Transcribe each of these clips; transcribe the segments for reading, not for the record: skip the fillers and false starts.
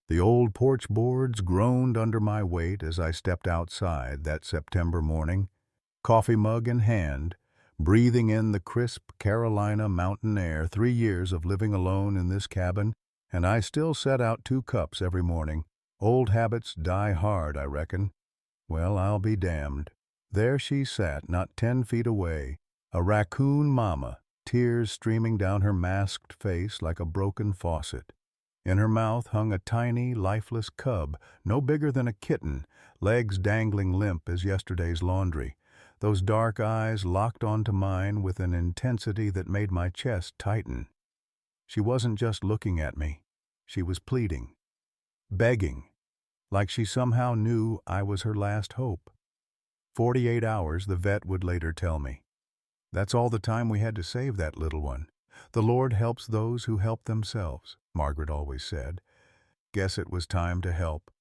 The old porch boards groaned under my weight as I stepped outside that September morning, coffee mug in hand, breathing in the crisp Carolina mountain air. 3 years of living alone in this cabin, and I still set out 2 cups every morning. Old habits die hard, I reckon. Well, I'll be damned. There she sat, not 10 feet away, a raccoon mama, tears streaming down her masked face like a broken faucet. In her mouth hung a tiny, lifeless cub, no bigger than a kitten, legs dangling limp as yesterday's laundry. Those dark eyes locked onto mine with an intensity that made my chest tighten. She wasn't just looking at me. She was pleading, begging, like she somehow knew I was her last hope. 48 hours, the vet would later tell me. That's all the time we had to save that little one. The Lord helps those who help themselves, Margaret always said. Guess it was time to help.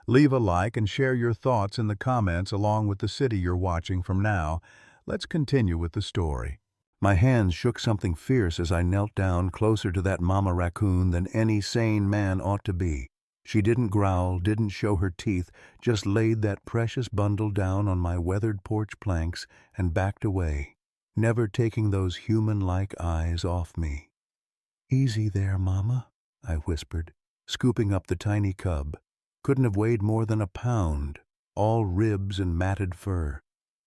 Leave a like and share your thoughts in the comments along with the city you're watching from now. Let's continue with the story. My hands shook something fierce as I knelt down closer to that mama raccoon than any sane man ought to be. She didn't growl, didn't show her teeth, just laid that precious bundle down on my weathered porch planks and backed away, never taking those human-like eyes off me. "Easy there, Mama," I whispered, scooping up the tiny cub. Couldn't have weighed more than a pound, all ribs and matted fur.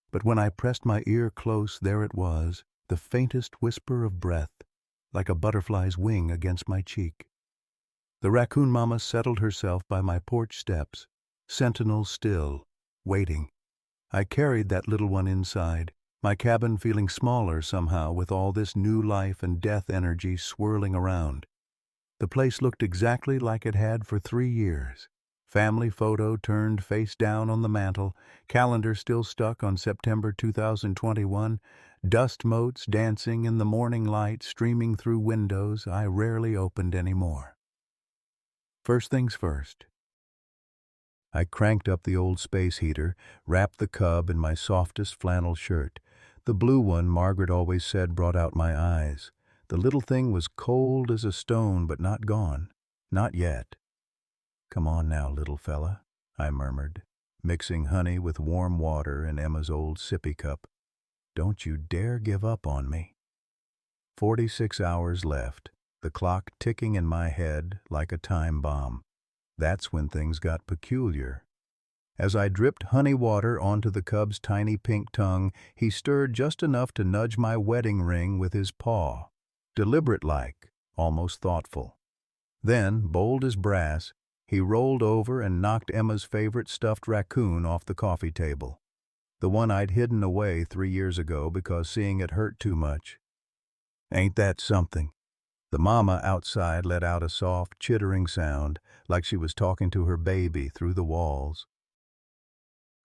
But when I pressed my ear close, there it was, the faintest whisper of breath, like a butterfly's wing against my cheek. The raccoon mama settled herself by my porch steps, sentinel still, waiting. I carried that little one inside, my cabin feeling smaller somehow with all this new life and death energy swirling around. The place looked exactly like it had for 3 years. Family photo turned face down on the mantel, calendar still stuck on September 2021, dust motes dancing in the morning light streaming through windows I rarely opened anymore. First things first. I cranked up the old space heater, wrapped the cub in my softest flannel shirt. The blue one Margaret always said brought out my eyes. The little thing was cold as a stone, but not gone. Not yet. "Come on now, little fella," I murmured, mixing honey with warm water in Emma's old sippy cup. "Don't you dare give up on me." 46 hours left, the clock ticking in my head like a time bomb. That's when things got peculiar. As I dripped honey water onto the cub's tiny pink tongue, he stirred just enough to nudge my wedding ring with his paw, deliberate-like, almost thoughtful. Then, bold as brass, he rolled over and knocked Emma's favorite stuffed raccoon off the coffee table, the one I'd hidden away 3 years ago because seeing it hurt too much. Ain't that something? The mama outside let out a soft, chittering sound, like she was talking to her baby through the walls.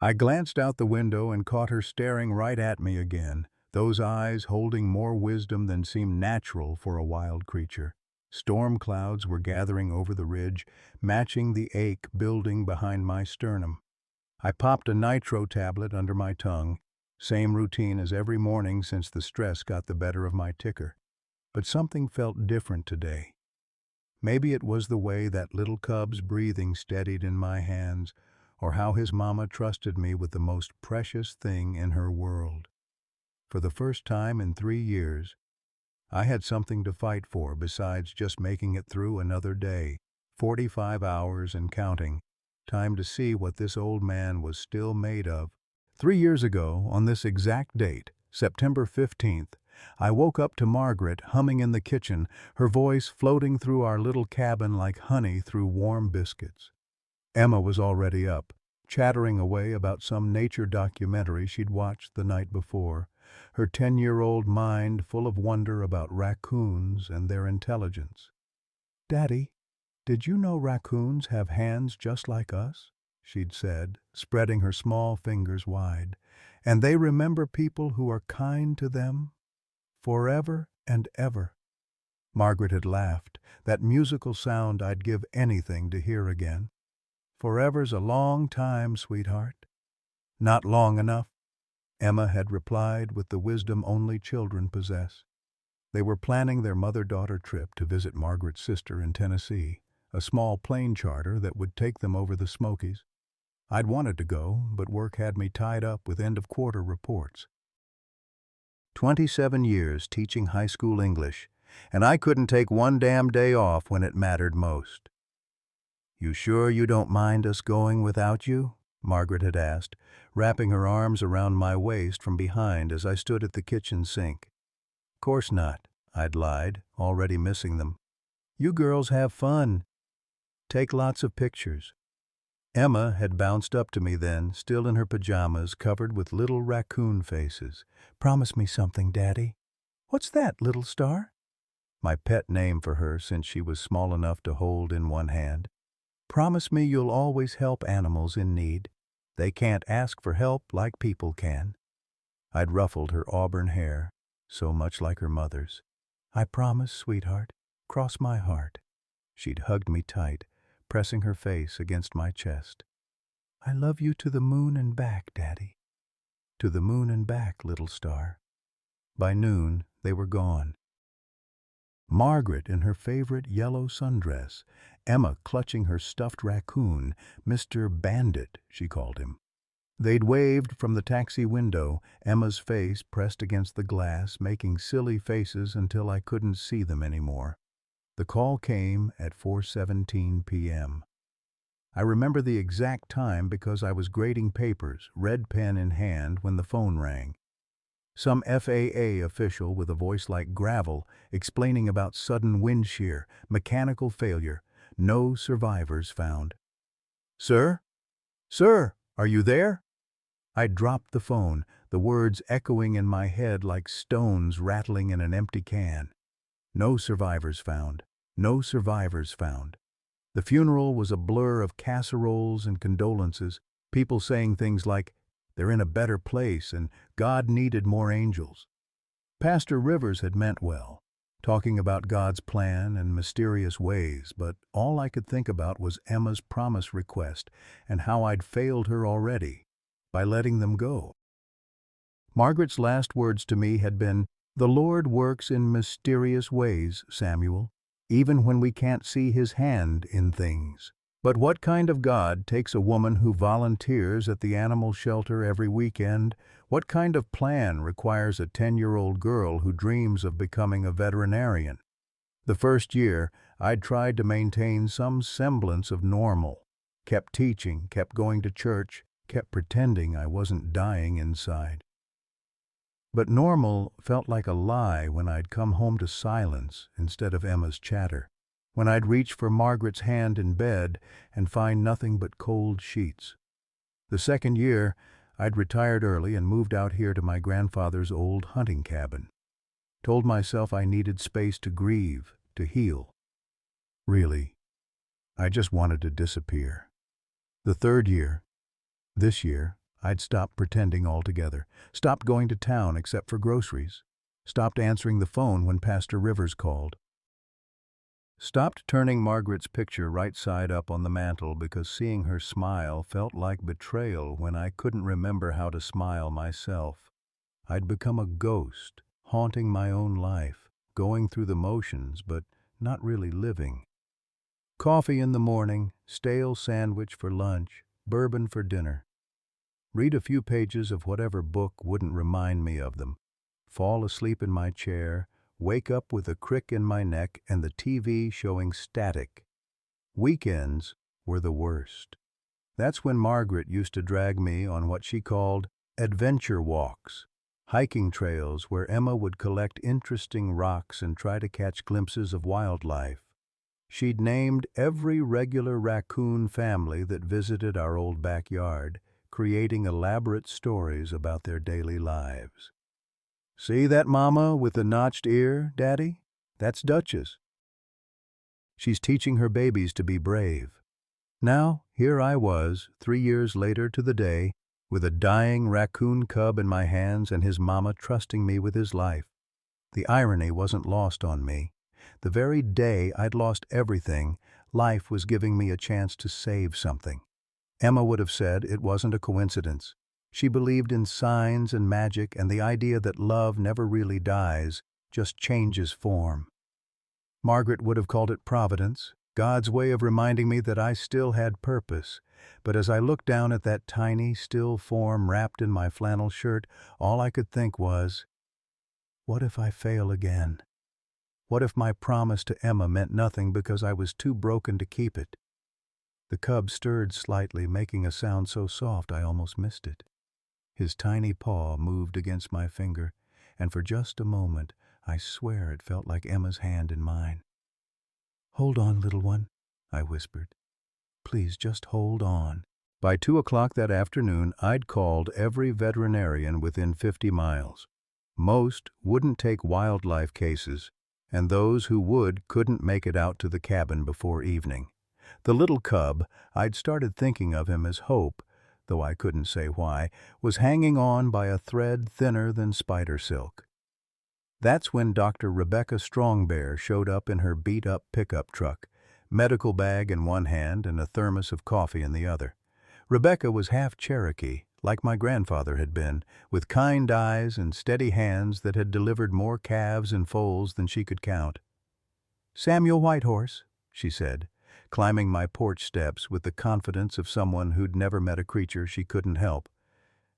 I glanced out the window and caught her staring right at me again, those eyes holding more wisdom than seemed natural for a wild creature. Storm clouds were gathering over the ridge, matching the ache building behind my sternum. I popped a nitro tablet under my tongue, same routine as every morning since the stress got the better of my ticker. But something felt different today. Maybe it was the way that little cub's breathing steadied in my hands, or how his mama trusted me with the most precious thing in her world. For the first time in 3 years, I had something to fight for besides just making it through another day. 45 hours and counting. Time to see what this old man was still made of. 3 years ago, on this exact date, September 15th, I woke up to Margaret humming in the kitchen, her voice floating through our little cabin like honey through warm biscuits. Emma was already up, chattering away about some nature documentary she'd watched the night before, her 10-year-old mind full of wonder about raccoons and their intelligence. "Daddy, did you know raccoons have hands just like us?" she'd said, spreading her small fingers wide. "And they remember people who are kind to them forever and ever." Margaret had laughed, that musical sound I'd give anything to hear again. "Forever's a long time, sweetheart." "Not long enough," Emma had replied with the wisdom only children possess. They were planning their mother-daughter trip to visit Margaret's sister in Tennessee, a small plane charter that would take them over the Smokies. I'd wanted to go, but work had me tied up with end-of-quarter reports. 27 years teaching high school English, and I couldn't take one damn day off when it mattered most. "You sure you don't mind us going without you?" Margaret had asked, wrapping her arms around my waist from behind as I stood at the kitchen sink. "Course not," I'd lied, already missing them. "You girls have fun. Take lots of pictures." Emma had bounced up to me then, still in her pajamas covered with little raccoon faces. "Promise me something, Daddy." "What's that, little star?" My pet name for her since she was small enough to hold in one hand. "Promise me you'll always help animals in need. They can't ask for help like people can." I'd ruffled her auburn hair, so much like her mother's. "I promise, sweetheart. Cross my heart." She'd hugged me tight, pressing her face against my chest. "I love you to the moon and back, Daddy." "To the moon and back, little star." By noon, they were gone. Margaret in her favorite yellow sundress, Emma clutching her stuffed raccoon, Mr. Bandit, she called him. They'd waved from the taxi window, Emma's face pressed against the glass, making silly faces until I couldn't see them anymore. The call came at 4:17 p.m. I remember the exact time because I was grading papers, red pen in hand, when the phone rang. Some FAA official with a voice like gravel explaining about sudden wind shear, mechanical failure, no survivors found. "Sir? Sir, are you there?" I dropped the phone, the words echoing in my head like stones rattling in an empty can. No survivors found. No survivors found. The funeral was a blur of casseroles and condolences, people saying things like, "They're in a better place," and "God needed more angels." Pastor Rivers had meant well, talking about God's plan and mysterious ways, but all I could think about was Emma's promise request and how I'd failed her already by letting them go. Margaret's last words to me had been, "The Lord works in mysterious ways, Samuel, even when we can't see His hand in things." But what kind of God takes a woman who volunteers at the animal shelter every weekend? What kind of plan requires a 10-year-old girl who dreams of becoming a veterinarian? The first year, I'd tried to maintain some semblance of normal. Kept teaching, kept going to church, kept pretending I wasn't dying inside. But normal felt like a lie when I'd come home to silence instead of Emma's chatter, when I'd reach for Margaret's hand in bed and find nothing but cold sheets. The second year, I'd retired early and moved out here to my grandfather's old hunting cabin. Told myself I needed space to grieve, to heal. Really, I just wanted to disappear. The third year, this year, I'd stopped pretending altogether, stopped going to town except for groceries, stopped answering the phone when Pastor Rivers called, stopped turning Margaret's picture right side up on the mantel because seeing her smile felt like betrayal when I couldn't remember how to smile myself. I'd become a ghost, haunting my own life, going through the motions but not really living. Coffee in the morning, stale sandwich for lunch, bourbon for dinner. Read a few pages of whatever book wouldn't remind me of them. Fall asleep in my chair, wake up with a crick in my neck and the TV showing static. Weekends were the worst. That's when Margaret used to drag me on what she called adventure walks, hiking trails where Emma would collect interesting rocks and try to catch glimpses of wildlife. She'd named every regular raccoon family that visited our old backyard, creating elaborate stories about their daily lives. "See that mama with the notched ear, Daddy? That's Duchess. She's teaching her babies to be brave." Now, here I was, 3 years later to the day, with a dying raccoon cub in my hands and his mama trusting me with his life. The irony wasn't lost on me. The very day I'd lost everything, life was giving me a chance to save something. Emma would have said it wasn't a coincidence. She believed in signs and magic and the idea that love never really dies, just changes form. Margaret would have called it providence, God's way of reminding me that I still had purpose. But as I looked down at that tiny, still form wrapped in my flannel shirt, all I could think was, what if I fail again? What if my promise to Emma meant nothing because I was too broken to keep it? The cub stirred slightly, making a sound so soft I almost missed it. His tiny paw moved against my finger, and for just a moment, I swear it felt like Emma's hand in mine. "Hold on, little one," I whispered. "Please just hold on." By 2 o'clock that afternoon, I'd called every veterinarian within 50 miles. Most wouldn't take wildlife cases, and those who would couldn't make it out to the cabin before evening. The little cub, I'd started thinking of him as Hope, though I couldn't say why, was hanging on by a thread thinner than spider silk. That's when Dr. Rebecca Strongbear showed up in her beat-up pickup truck, medical bag in one hand and a thermos of coffee in the other. Rebecca was half Cherokee, like my grandfather had been, with kind eyes and steady hands that had delivered more calves and foals than she could count. "Samuel Whitehorse," she said, climbing my porch steps with the confidence of someone who'd never met a creature she couldn't help.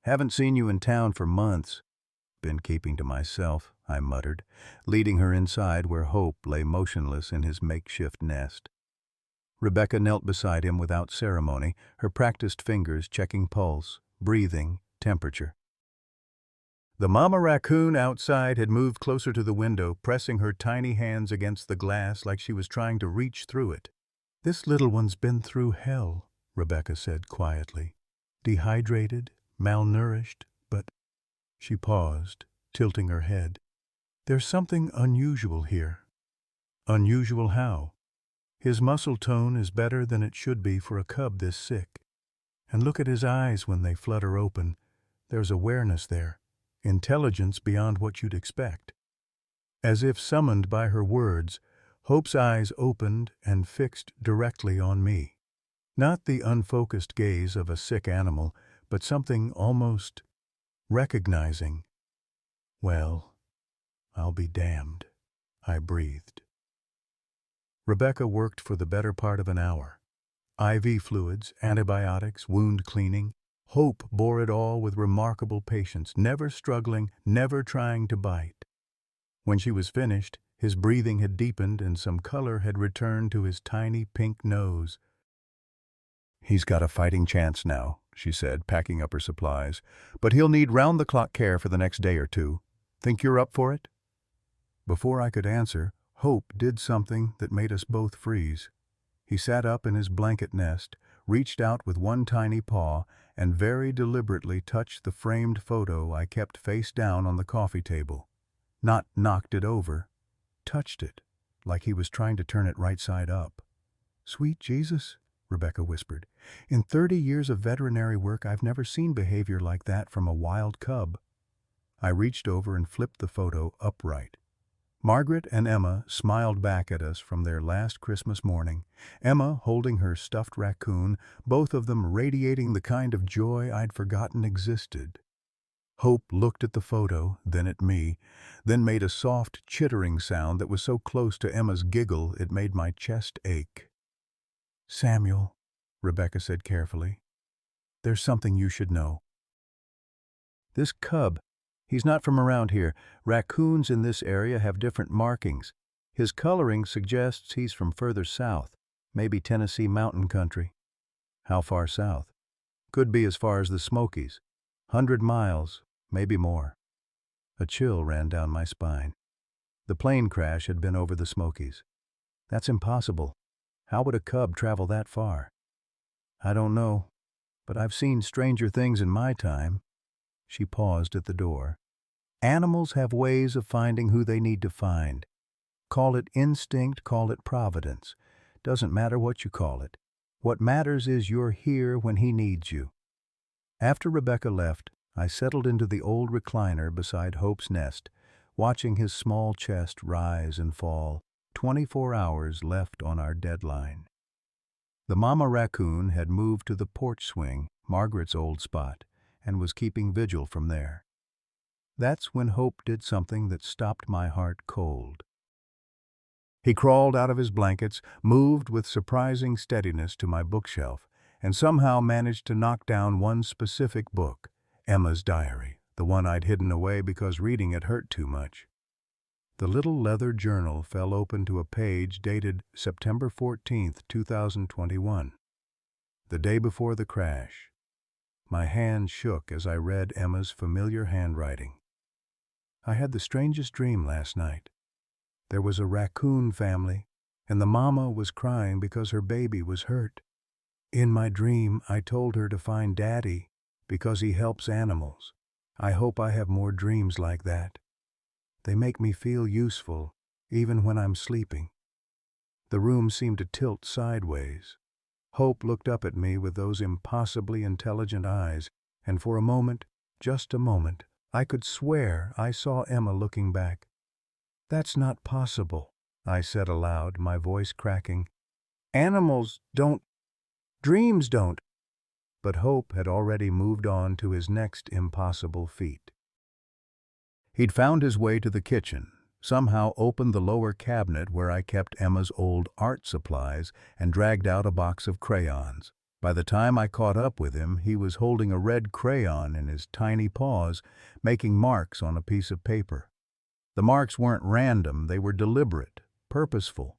"Haven't seen you in town for months." "Been keeping to myself," I muttered, leading her inside where Hope lay motionless in his makeshift nest. Rebecca knelt beside him without ceremony, her practiced fingers checking pulse, breathing, temperature. The mama raccoon outside had moved closer to the window, pressing her tiny hands against the glass like she was trying to reach through it. "This little one's been through hell," Rebecca said quietly. "Dehydrated, malnourished, but—" She paused, tilting her head. "There's something unusual here." "Unusual how?" "His muscle tone is better than it should be for a cub this sick. And look at his eyes when they flutter open. There's awareness there, intelligence beyond what you'd expect." As if summoned by her words, Hope's eyes opened and fixed directly on me. Not the unfocused gaze of a sick animal, but something almost recognizing. "Well, I'll be damned," I breathed. Rebecca worked for the better part of an hour. IV fluids, antibiotics, wound cleaning. Hope bore it all with remarkable patience, never struggling, never trying to bite. When she was finished, his breathing had deepened and some color had returned to his tiny pink nose. "He's got a fighting chance now," she said, packing up her supplies, "but he'll need round-the-clock care for the next day or two. Think you're up for it?" Before I could answer, Hope did something that made us both freeze. He sat up in his blanket nest, reached out with one tiny paw, and very deliberately touched the framed photo I kept face down on the coffee table. Not knocked it over, touched it, like he was trying to turn it right side up. "Sweet Jesus," Rebecca whispered. "In 30 years of veterinary work, I've never seen behavior like that from a wild cub." I reached over and flipped the photo upright. Margaret and Emma smiled back at us from their last Christmas morning, Emma holding her stuffed raccoon, both of them radiating the kind of joy I'd forgotten existed. Hope looked at the photo, then at me, then made a soft, chittering sound that was so close to Emma's giggle it made my chest ache. "Samuel," Rebecca said carefully, "there's something you should know. This cub, he's not from around here. Raccoons in this area have different markings. His coloring suggests he's from further south, maybe Tennessee mountain country." "How far south?" "Could be as far as the Smokies. 100 miles, maybe more." A chill ran down my spine. The plane crash had been over the Smokies. "That's impossible. How would a cub travel that far?" "I don't know, but I've seen stranger things in my time." She paused at the door. "Animals have ways of finding who they need to find. Call it instinct, call it providence. Doesn't matter what you call it. What matters is you're here when he needs you." After Rebecca left, I settled into the old recliner beside Hope's nest, watching his small chest rise and fall, 24 hours left on our deadline. The mama raccoon had moved to the porch swing, Margaret's old spot, and was keeping vigil from there. That's when Hope did something that stopped my heart cold. He crawled out of his blankets, moved with surprising steadiness to my bookshelf, and somehow managed to knock down one specific book, Emma's diary, the one I'd hidden away because reading it hurt too much. The little leather journal fell open to a page dated September 14th, 2021, the day before the crash. My hand shook as I read Emma's familiar handwriting. I had the strangest dream last night. There was a raccoon family, and the mama was crying because her baby was hurt. In my dream, I told her to find Daddy because he helps animals. I hope I have more dreams like that. They make me feel useful, even when I'm sleeping. The room seemed to tilt sideways. Hope looked up at me with those impossibly intelligent eyes, and for a moment, just a moment, I could swear I saw Emma looking back. "That's not possible," I said aloud, my voice cracking. "Animals don't. Dreams don't." But Hope had already moved on to his next impossible feat. He'd found his way to the kitchen, somehow opened the lower cabinet where I kept Emma's old art supplies, and dragged out a box of crayons. By the time I caught up with him, he was holding a red crayon in his tiny paws, making marks on a piece of paper. The marks weren't random, they were deliberate, purposeful.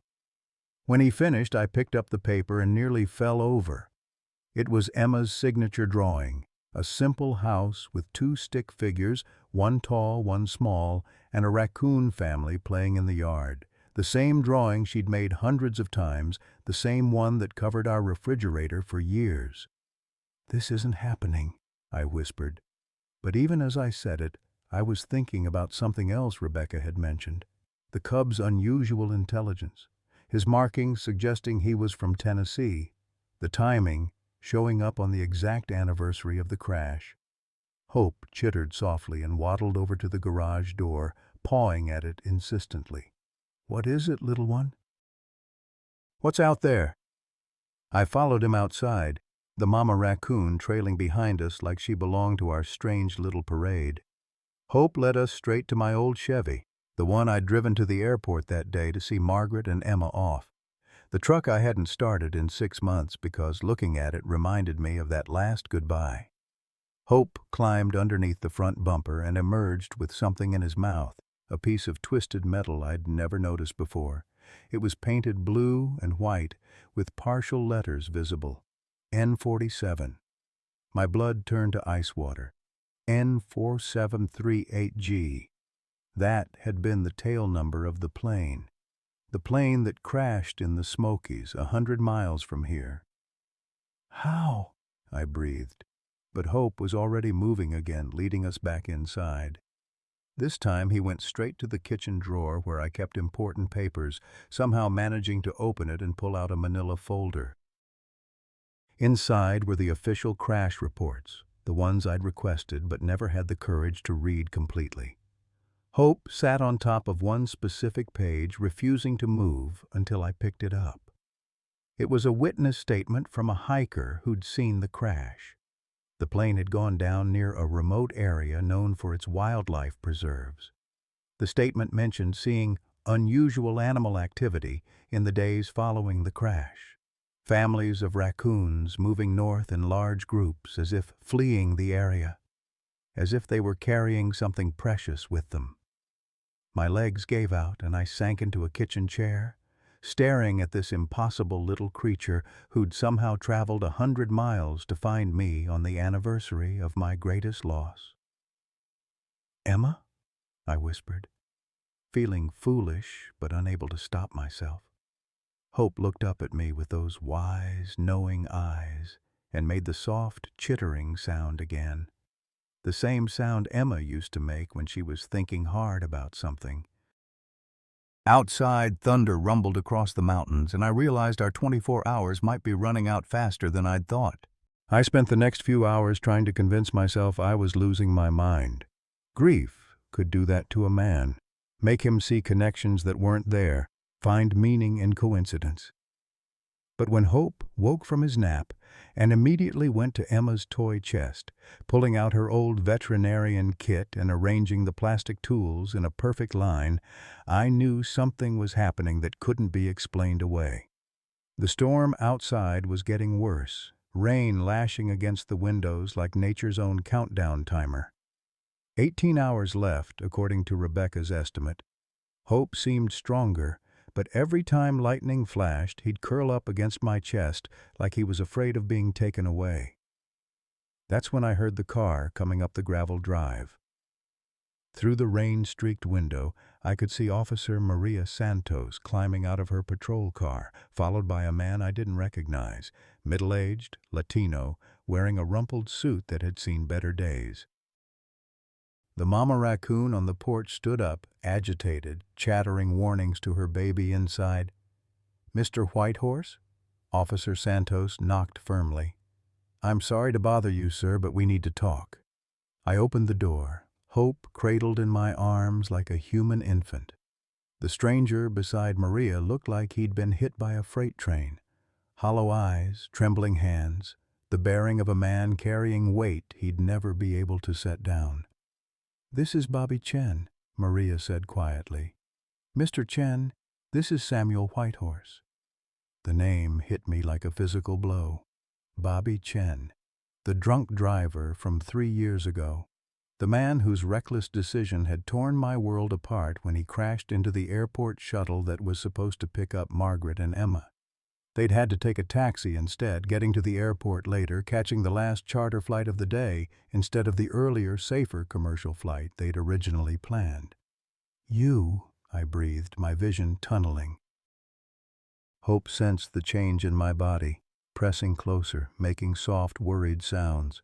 When he finished, I picked up the paper and nearly fell over. It was Emma's signature drawing, a simple house with 2 stick figures, one tall, one small, and a raccoon family playing in the yard. The same drawing she'd made hundreds of times, the same one that covered our refrigerator for years. "This isn't happening," I whispered. But even as I said it, I was thinking about something else Rebecca had mentioned. The cub's unusual intelligence, his markings suggesting he was from Tennessee, the timing showing up on the exact anniversary of the crash. Hope chittered softly and waddled over to the garage door, pawing at it insistently. "What is it, little one?" "What's out there?" I followed him outside, the mama raccoon trailing behind us like she belonged to our strange little parade. Hope led us straight to my old Chevy, the one I'd driven to the airport that day to see Margaret and Emma off. The truck I hadn't started in 6 months because looking at it reminded me of that last goodbye. Hope climbed underneath the front bumper and emerged with something in his mouth, a piece of twisted metal I'd never noticed before. It was painted blue and white, with partial letters visible. N47. My blood turned to ice water. N4738G. That had been the tail number of the plane that crashed in the Smokies 100 miles from here. "How?" I breathed, but Hope was already moving again, leading us back inside. This time he went straight to the kitchen drawer where I kept important papers, somehow managing to open it and pull out a manila folder. Inside were the official crash reports, the ones I'd requested but never had the courage to read completely. Hope sat on top of one specific page, refusing to move until I picked it up. It was a witness statement from a hiker who'd seen the crash. The plane had gone down near a remote area known for its wildlife preserves. The statement mentioned seeing unusual animal activity in the days following the crash. Families of raccoons moving north in large groups as if fleeing the area, as if they were carrying something precious with them. My legs gave out and I sank into a kitchen chair, staring at this impossible little creature who'd somehow traveled 100 miles to find me on the anniversary of my greatest loss. "Emma?" I whispered, feeling foolish but unable to stop myself. Hope looked up at me with those wise, knowing eyes and made the soft, chittering sound again. The same sound Emma used to make when she was thinking hard about something. Outside, thunder rumbled across the mountains, and I realized our 24 hours might be running out faster than I'd thought. I spent the next few hours trying to convince myself I was losing my mind. Grief could do that to a man, make him see connections that weren't there, find meaning in coincidence. But when Hope woke from his nap and immediately went to Emma's toy chest, pulling out her old veterinarian kit and arranging the plastic tools in a perfect line, I knew something was happening that couldn't be explained away. The storm outside was getting worse, rain lashing against the windows like nature's own countdown timer. 18 hours left, according to Rebecca's estimate. Hope seemed stronger, but every time lightning flashed, he'd curl up against my chest like he was afraid of being taken away. That's when I heard the car coming up the gravel drive. Through the rain-streaked window, I could see Officer Maria Santos climbing out of her patrol car, followed by a man I didn't recognize, middle-aged, Latino, wearing a rumpled suit that had seen better days. The mama raccoon on the porch stood up, agitated, chattering warnings to her baby inside. "Mr. Whitehorse?" Officer Santos knocked firmly. "I'm sorry to bother you, sir, but we need to talk." I opened the door, Hope cradled in my arms like a human infant. The stranger beside Maria looked like he'd been hit by a freight train. Hollow eyes, trembling hands, the bearing of a man carrying weight he'd never be able to set down. "This is Bobby Chen," Maria said quietly. "Mr. Chen, this is Samuel Whitehorse." The name hit me like a physical blow. Bobby Chen, the drunk driver from 3 years ago. The man whose reckless decision had torn my world apart when he crashed into the airport shuttle that was supposed to pick up Margaret and Emma. They'd had to take a taxi instead, getting to the airport later, catching the last charter flight of the day instead of the earlier, safer commercial flight they'd originally planned. "You," I breathed, my vision tunneling. Hope sensed the change in my body, pressing closer, making soft, worried sounds.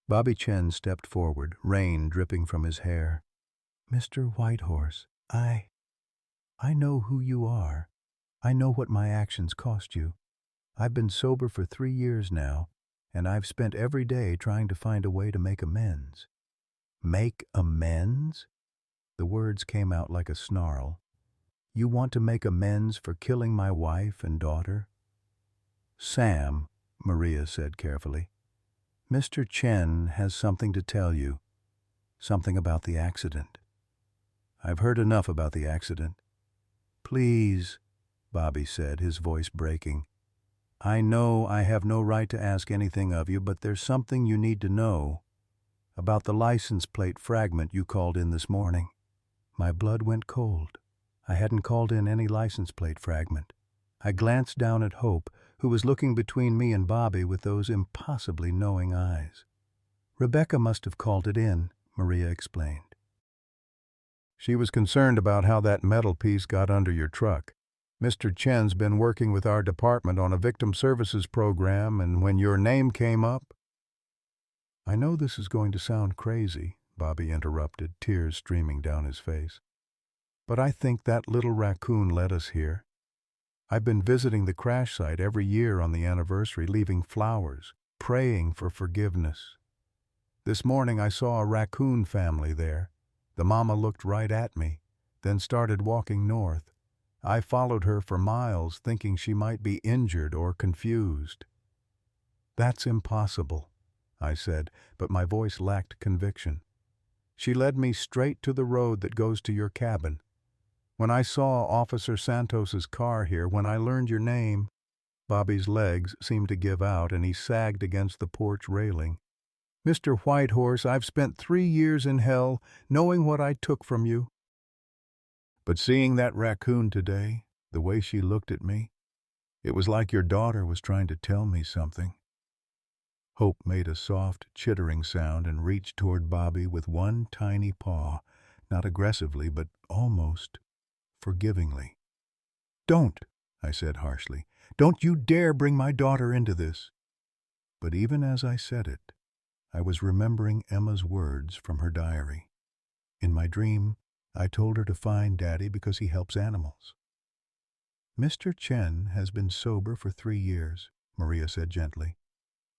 Bobby Chen stepped forward, rain dripping from his hair. "Mr. Whitehorse, I know who you are. I know what my actions cost you. I've been sober for 3 years now, and I've spent every day trying to find a way to make amends." "Make amends?" The words came out like a snarl. "You want to make amends for killing my wife and daughter?" "Sam," Maria said carefully, "Mr. Chen has something to tell you. Something about the accident." "I've heard enough about the accident." "Please," Bobby said, his voice breaking. "I know I have no right to ask anything of you, but there's something you need to know. About the license plate fragment you called in this morning." My blood went cold. I hadn't called in any license plate fragment. I glanced down at Hope, who was looking between me and Bobby with those impossibly knowing eyes. "Rebecca must have called it in," Maria explained. "She was concerned about how that metal piece got under your truck. Mr. Chen's been working with our department on a victim services program, and when your name came up—" "I know this is going to sound crazy," Bobby interrupted, tears streaming down his face. "But I think that little raccoon led us here. I've been visiting the crash site every year on the anniversary, leaving flowers, praying for forgiveness. This morning I saw a raccoon family there. The mama looked right at me, then started walking north. I followed her for miles, thinking she might be injured or confused." "That's impossible," I said, but my voice lacked conviction. "She led me straight to the road that goes to your cabin. When I saw Officer Santos's car here, when I learned your name—" Bobby's legs seemed to give out and he sagged against the porch railing. "Mr. Whitehorse, I've spent 3 years in hell knowing what I took from you. But seeing that raccoon today, the way she looked at me, it was like your daughter was trying to tell me something." Hope made a soft, chittering sound and reached toward Bobby with one tiny paw, not aggressively, but almost forgivingly. "Don't," I said harshly. "Don't you dare bring my daughter into this." But even as I said it, I was remembering Emma's words from her diary. In my dream, I told her to find Daddy because he helps animals. "Mr. Chen has been sober for 3 years, Maria said gently.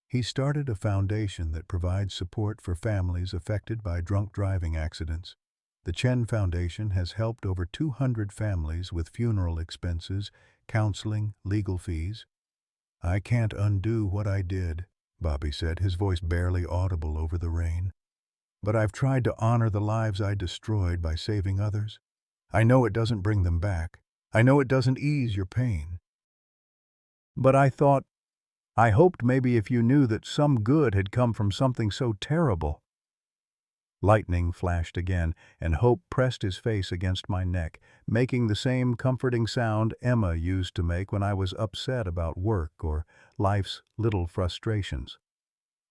He started a foundation that provides support for families affected by drunk driving accidents. The Chen Foundation has helped over 200 families with funeral expenses, counseling, legal fees. "I can't undo what I did," Bobby said, his voice barely audible over the rain. "But I've tried to honor the lives I destroyed by saving others. I know it doesn't bring them back. I know it doesn't ease your pain. But I hoped maybe if you knew that some good had come from something so terrible." Lightning flashed again, and Hope pressed his face against my neck, making the same comforting sound Emma used to make when I was upset about work or life's little frustrations.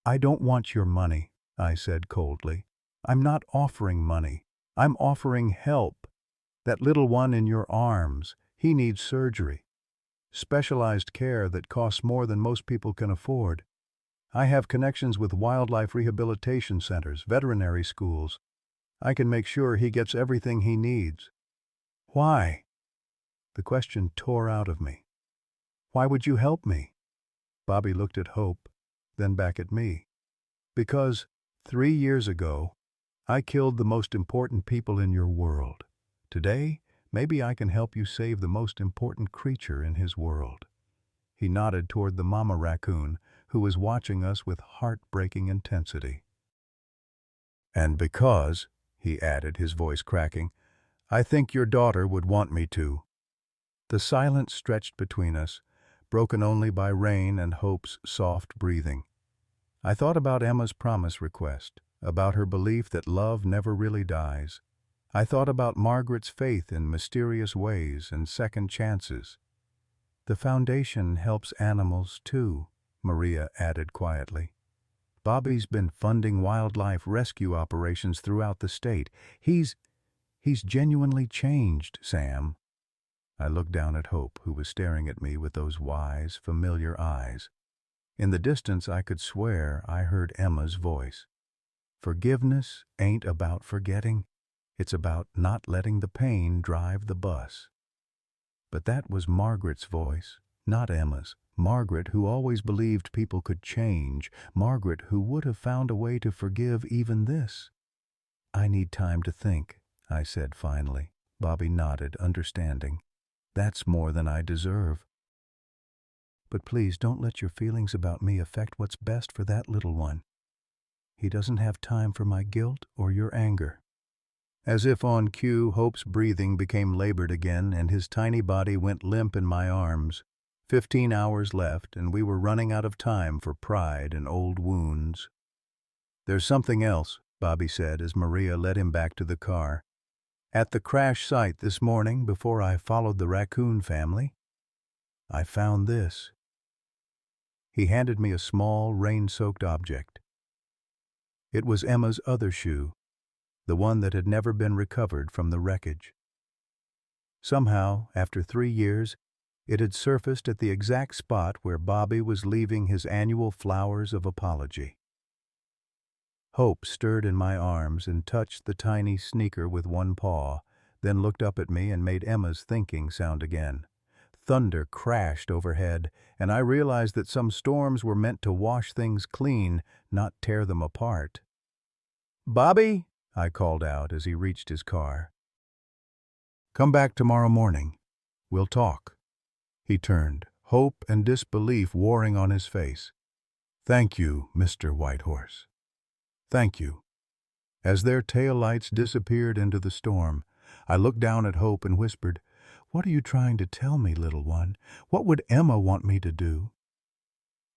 "I don't want your money," I said coldly. "I'm not offering money. I'm offering help. That little one in your arms, he needs surgery. Specialized care that costs more than most people can afford. I have connections with wildlife rehabilitation centers, veterinary schools. I can make sure he gets everything he needs." "Why?" The question tore out of me. "Why would you help me?" Bobby looked at Hope, then back at me. "Because 3 years ago, I killed the most important people in your world. Today, maybe I can help you save the most important creature in his world." He nodded toward the mama raccoon, who was watching us with heartbreaking intensity. "And because," he added, his voice cracking, "I think your daughter would want me to." The silence stretched between us, broken only by rain and Hope's soft breathing. I thought about Emma's promise request, about her belief that love never really dies. I thought about Margaret's faith in mysterious ways and second chances. "The foundation helps animals too," Maria added quietly. "Bobby's been funding wildlife rescue operations throughout the state. He's genuinely changed, Sam." I looked down at Hope, who was staring at me with those wise, familiar eyes. In the distance, I could swear I heard Emma's voice. "Forgiveness ain't about forgetting. It's about not letting the pain drive the bus." But that was Margaret's voice, not Emma's. Margaret, who always believed people could change. Margaret, who would have found a way to forgive even this. "I need time to think," I said finally. Bobby nodded, understanding. "That's more than I deserve. But please don't let your feelings about me affect what's best for that little one. He doesn't have time for my guilt or your anger." As if on cue, Hope's breathing became labored again, and his tiny body went limp in my arms. 15 hours left, and we were running out of time for pride and old wounds. "There's something else," Bobby said as Maria led him back to the car. "At the crash site this morning, before I followed the Raccoon family, I found this." He handed me a small, rain-soaked object. It was Emma's other shoe, the one that had never been recovered from the wreckage. Somehow, after 3 years, it had surfaced at the exact spot where Bobby was leaving his annual flowers of apology. Hope stirred in my arms and touched the tiny sneaker with one paw, then looked up at me and made Emma's thinking sound again. Thunder crashed overhead, and I realized that some storms were meant to wash things clean, not tear them apart. "Bobby," I called out as he reached his car. "Come back tomorrow morning. We'll talk." He turned, hope and disbelief warring on his face. "Thank you, Mr. Whitehorse. Thank you." As their taillights disappeared into the storm, I looked down at Hope and whispered, "What are you trying to tell me, little one? What would Emma want me to do?"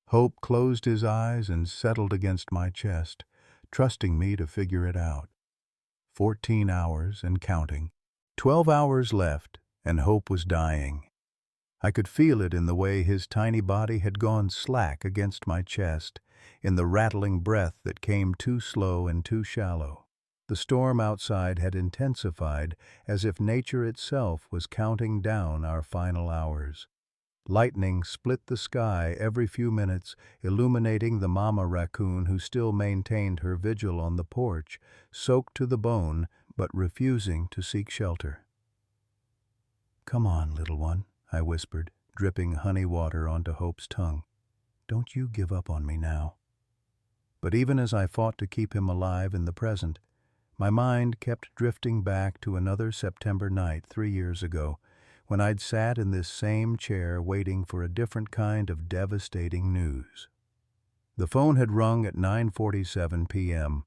Hope closed his eyes and settled against my chest, trusting me to figure it out. 14 hours and counting. 12 hours left, and Hope was dying. I could feel it in the way his tiny body had gone slack against my chest, in the rattling breath that came too slow and too shallow. The storm outside had intensified, as if nature itself was counting down our final hours. Lightning split the sky every few minutes, illuminating the mama raccoon who still maintained her vigil on the porch, soaked to the bone, but refusing to seek shelter. "Come on, little one," I whispered, dripping honey water onto Hope's tongue. "Don't you give up on me now." But even as I fought to keep him alive in the present, my mind kept drifting back to another September night 3 years ago, when I'd sat in this same chair waiting for a different kind of devastating news. The phone had rung at 9:47 p.m.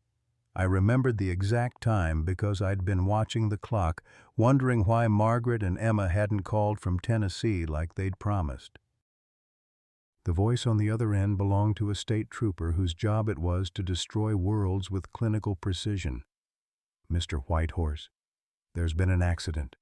I remembered the exact time because I'd been watching the clock, wondering why Margaret and Emma hadn't called from Tennessee like they'd promised. The voice on the other end belonged to a state trooper whose job it was to destroy worlds with clinical precision. "Mr. Whitehorse, there's been an accident."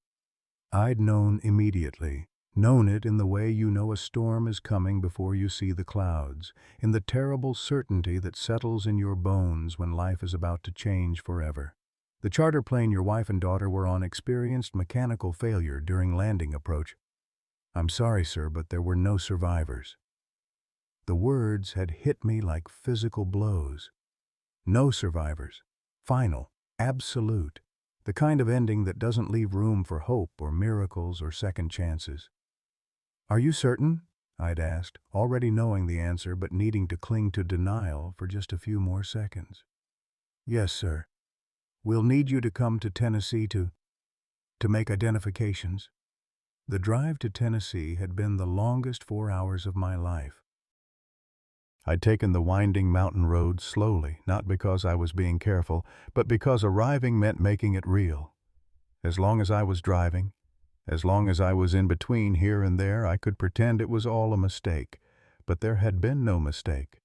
I'd known immediately, known it in the way you know a storm is coming before you see the clouds, in the terrible certainty that settles in your bones when life is about to change forever. The charter plane your wife and daughter were on experienced mechanical failure during landing approach. "I'm sorry, sir, but there were no survivors." The words had hit me like physical blows. No survivors. Final. Absolute. The kind of ending that doesn't leave room for hope or miracles or second chances. "Are you certain?" I'd asked, already knowing the answer but needing to cling to denial for just a few more seconds. "Yes, sir. We'll need you to come to Tennessee to make identifications." The drive to Tennessee had been the longest 4 hours of my life. I'd taken the winding mountain road slowly, not because I was being careful, but because arriving meant making it real. As long as I was driving, as long as I was in between here and there, I could pretend it was all a mistake. But there had been no mistake.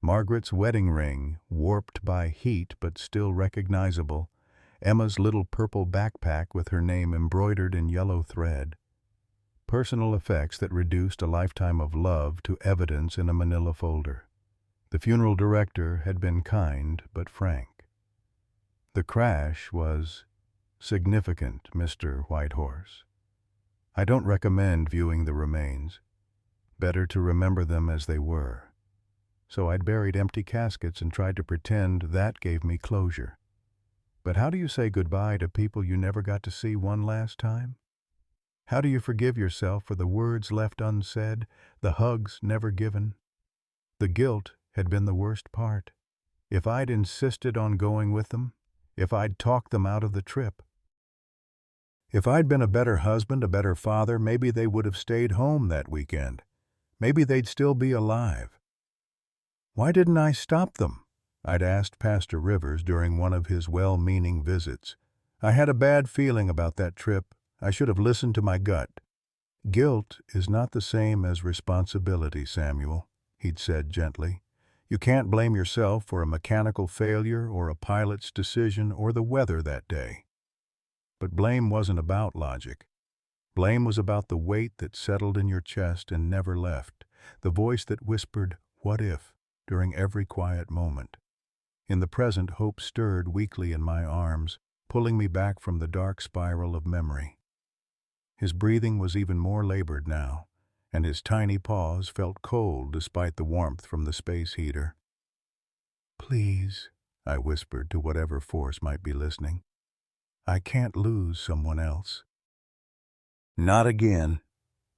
Margaret's wedding ring, warped by heat but still recognizable, Emma's little purple backpack with her name embroidered in yellow thread. Personal effects that reduced a lifetime of love to evidence in a manila folder. The funeral director had been kind but frank. The crash was significant, Mr. Whitehorse. I don't recommend viewing the remains. Better to remember them as they were. So I'd buried empty caskets and tried to pretend that gave me closure. But how do you say goodbye to people you never got to see one last time? How do you forgive yourself for the words left unsaid, the hugs never given? The guilt had been the worst part. If I'd insisted on going with them, if I'd talked them out of the trip, if I'd been a better husband, a better father, maybe they would have stayed home that weekend. Maybe they'd still be alive. Why didn't I stop them? I'd asked Pastor Rivers during one of his well-meaning visits. I had a bad feeling about that trip. I should have listened to my gut. "Guilt is not the same as responsibility, Samuel," he'd said gently. "You can't blame yourself for a mechanical failure or a pilot's decision or the weather that day." But blame wasn't about logic. Blame was about the weight that settled in your chest and never left, the voice that whispered, "What if?" during every quiet moment. In the present, hope stirred weakly in my arms, pulling me back from the dark spiral of memory. His breathing was even more labored now, and his tiny paws felt cold despite the warmth from the space heater. "Please," I whispered to whatever force might be listening. "I can't lose someone else." Not again.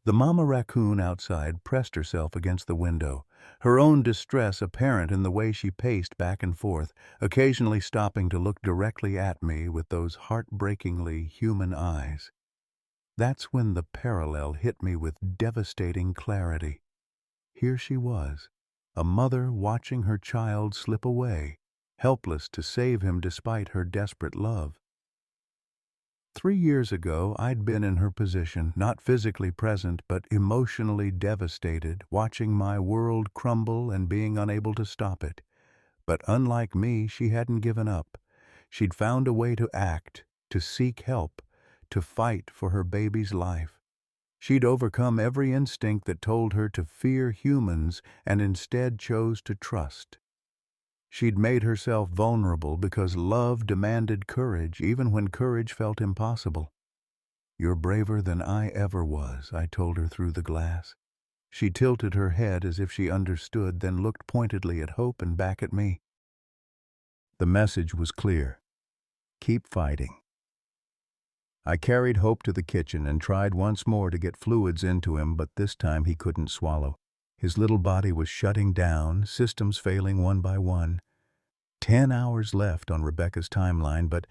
The mama raccoon outside pressed herself against the window, her own distress apparent in the way she paced back and forth, occasionally stopping to look directly at me with those heartbreakingly human eyes. That's when the parallel hit me with devastating clarity. Here she was, a mother watching her child slip away, helpless to save him despite her desperate love. 3 years ago, I'd been in her position, not physically present, but emotionally devastated, watching my world crumble and being unable to stop it. But unlike me, she hadn't given up. She'd found a way to act, to seek help, to fight for her baby's life. She'd overcome every instinct that told her to fear humans and instead chose to trust. She'd made herself vulnerable because love demanded courage, even when courage felt impossible. "You're braver than I ever was," I told her through the glass. She tilted her head as if she understood, then looked pointedly at Hope and back at me. The message was clear. Keep fighting. I carried Hope to the kitchen and tried once more to get fluids into him, but this time he couldn't swallow. His little body was shutting down, systems failing one by one. 10 hours left on Rebecca's timeline, but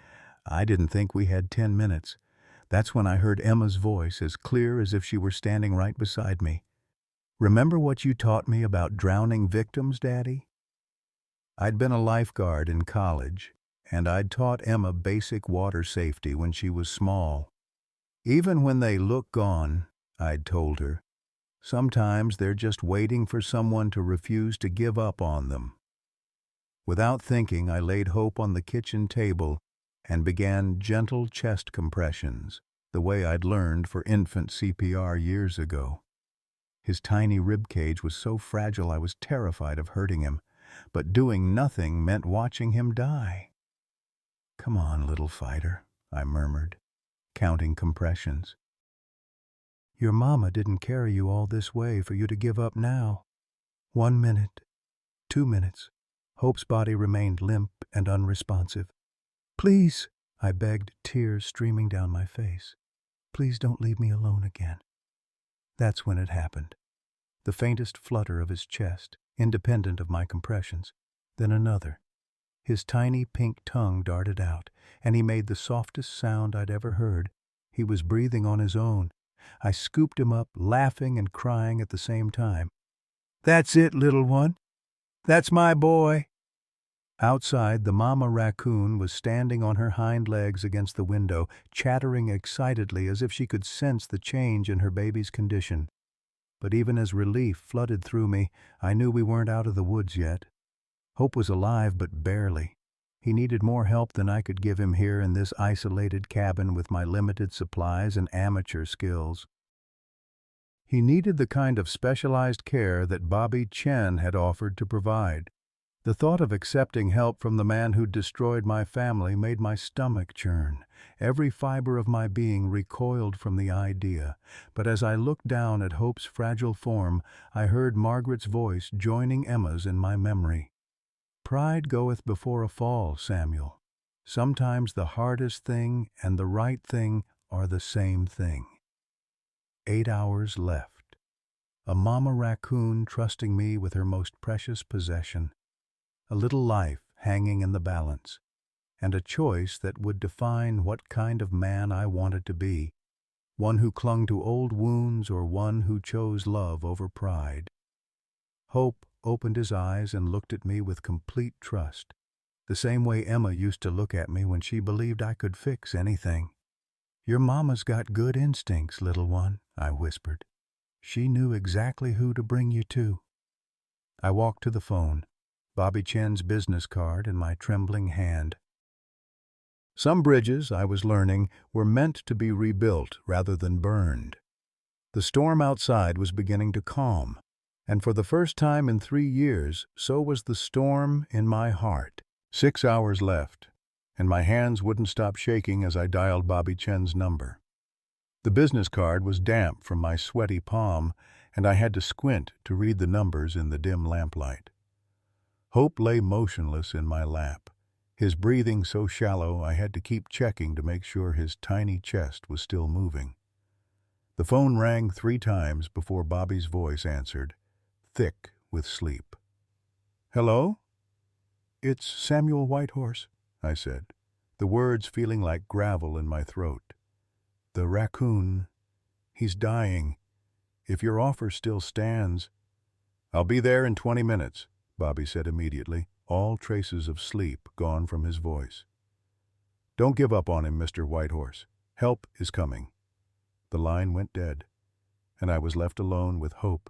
I didn't think we had 10 minutes. That's when I heard Emma's voice as clear as if she were standing right beside me. "Remember what you taught me about drowning victims, Daddy?" I'd been a lifeguard in college, and I'd taught Emma basic water safety when she was small. "Even when they look gone," I'd told her, "sometimes they're just waiting for someone to refuse to give up on them." Without thinking, I laid Hope on the kitchen table and began gentle chest compressions, the way I'd learned for infant CPR years ago. His tiny rib cage was so fragile I was terrified of hurting him, but doing nothing meant watching him die. "Come on, little fighter," I murmured, counting compressions. "Your mama didn't carry you all this way for you to give up now." 1 minute, 2 minutes. Hope's body remained limp and unresponsive. "Please," I begged, tears streaming down my face. "Please don't leave me alone again." That's when it happened. The faintest flutter of his chest, independent of my compressions. Then another. His tiny pink tongue darted out, and he made the softest sound I'd ever heard. He was breathing on his own. I scooped him up, laughing and crying at the same time. "That's it, little one. That's my boy." Outside, the mama raccoon was standing on her hind legs against the window, chattering excitedly as if she could sense the change in her baby's condition. But even as relief flooded through me, I knew we weren't out of the woods yet. Hope was alive, but barely. He needed more help than I could give him here in this isolated cabin with my limited supplies and amateur skills. He needed the kind of specialized care that Bobby Chen had offered to provide. The thought of accepting help from the man who'd destroyed my family made my stomach churn. Every fiber of my being recoiled from the idea. But as I looked down at Hope's fragile form, I heard Margaret's voice joining Emma's in my memory. "Pride goeth before a fall, Samuel. Sometimes the hardest thing and the right thing are the same thing." 8 hours left. A mama raccoon trusting me with her most precious possession. A little life hanging in the balance, and a choice that would define what kind of man I wanted to be, one who clung to old wounds or one who chose love over pride. Hope opened his eyes and looked at me with complete trust, the same way Emma used to look at me when she believed I could fix anything. "Your mama's got good instincts, little one," I whispered. "She knew exactly who to bring you to." I walked to the phone, Bobby Chen's business card in my trembling hand. Some bridges, I was learning, were meant to be rebuilt rather than burned. The storm outside was beginning to calm, and for the first time in 3 years, so was the storm in my heart. 6 hours left, and my hands wouldn't stop shaking as I dialed Bobby Chen's number. The business card was damp from my sweaty palm, and I had to squint to read the numbers in the dim lamplight. Hope lay motionless in my lap, his breathing so shallow I had to keep checking to make sure his tiny chest was still moving. The phone rang 3 times before Bobby's voice answered, thick with sleep. "Hello?" "It's Samuel Whitehorse," I said, the words feeling like gravel in my throat. "The raccoon, he's dying. If your offer still stands—" "I'll be there in 20 minutes, Bobby said immediately, all traces of sleep gone from his voice. "Don't give up on him, Mr. Whitehorse. Help is coming." The line went dead, and I was left alone with Hope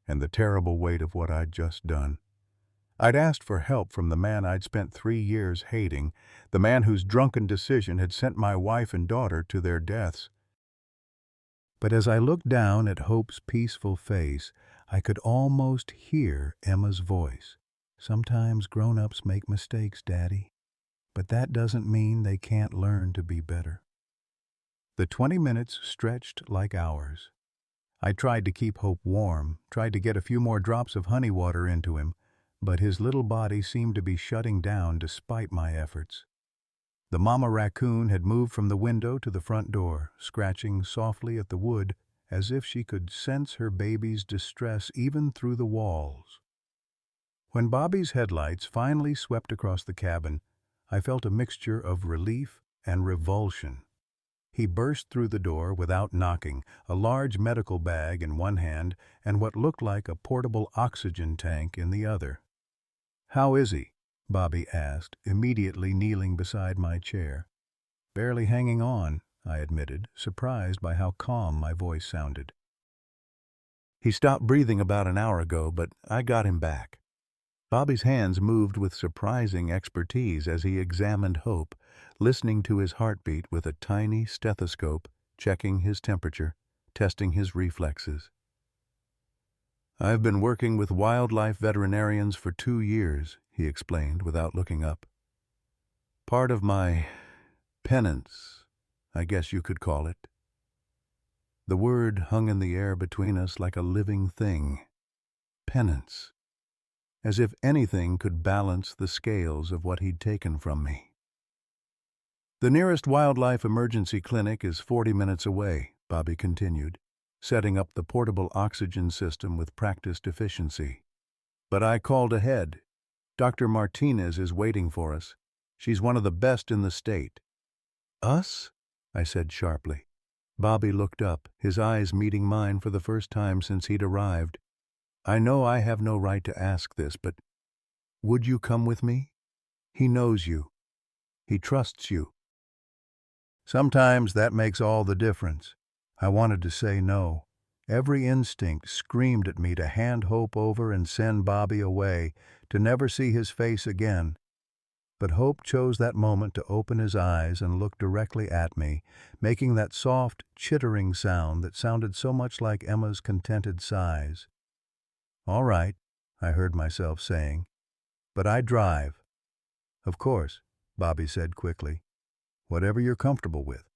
and the terrible weight of what I'd just done. I'd asked for help from the man I'd spent 3 years hating, the man whose drunken decision had sent my wife and daughter to their deaths. But as I looked down at Hope's peaceful face, I could almost hear Emma's voice. "Sometimes grown-ups make mistakes, Daddy, but that doesn't mean they can't learn to be better." The 20 minutes stretched like hours. I tried to keep Hope warm, tried to get a few more drops of honey water into him, but his little body seemed to be shutting down despite my efforts. The mama raccoon had moved from the window to the front door, scratching softly at the wood as if she could sense her baby's distress even through the walls. When Bobby's headlights finally swept across the cabin, I felt a mixture of relief and revulsion. He burst through the door without knocking, a large medical bag in one hand and what looked like a portable oxygen tank in the other. "How is he?" Bobby asked, immediately kneeling beside my chair. "Barely hanging on," I admitted, surprised by how calm my voice sounded. "He stopped breathing about an hour ago, but I got him back." Bobby's hands moved with surprising expertise as he examined Hope, listening to his heartbeat with a tiny stethoscope, checking his temperature, testing his reflexes. "I've been working with wildlife veterinarians for 2 years," he explained without looking up. "Part of my penance, I guess you could call it." The word hung in the air between us like a living thing. Penance. As if anything could balance the scales of what he'd taken from me. "The nearest wildlife emergency clinic is 40 minutes away," Bobby continued, setting up the portable oxygen system with practiced efficiency. "But I called ahead. Dr. Martinez is waiting for us. She's one of the best in the state." "Us?" I said sharply. Bobby looked up, his eyes meeting mine for the first time since he'd arrived. "I know I have no right to ask this, but would you come with me? He knows you. He trusts you." Sometimes that makes all the difference. I wanted to say no. Every instinct screamed at me to hand Hope over and send Bobby away, to never see his face again. But Hope chose that moment to open his eyes and look directly at me, making that soft, chittering sound that sounded so much like Emma's contented sighs. "All right," I heard myself saying, "but I drive." "Of course," Bobby said quickly. "Whatever you're comfortable with."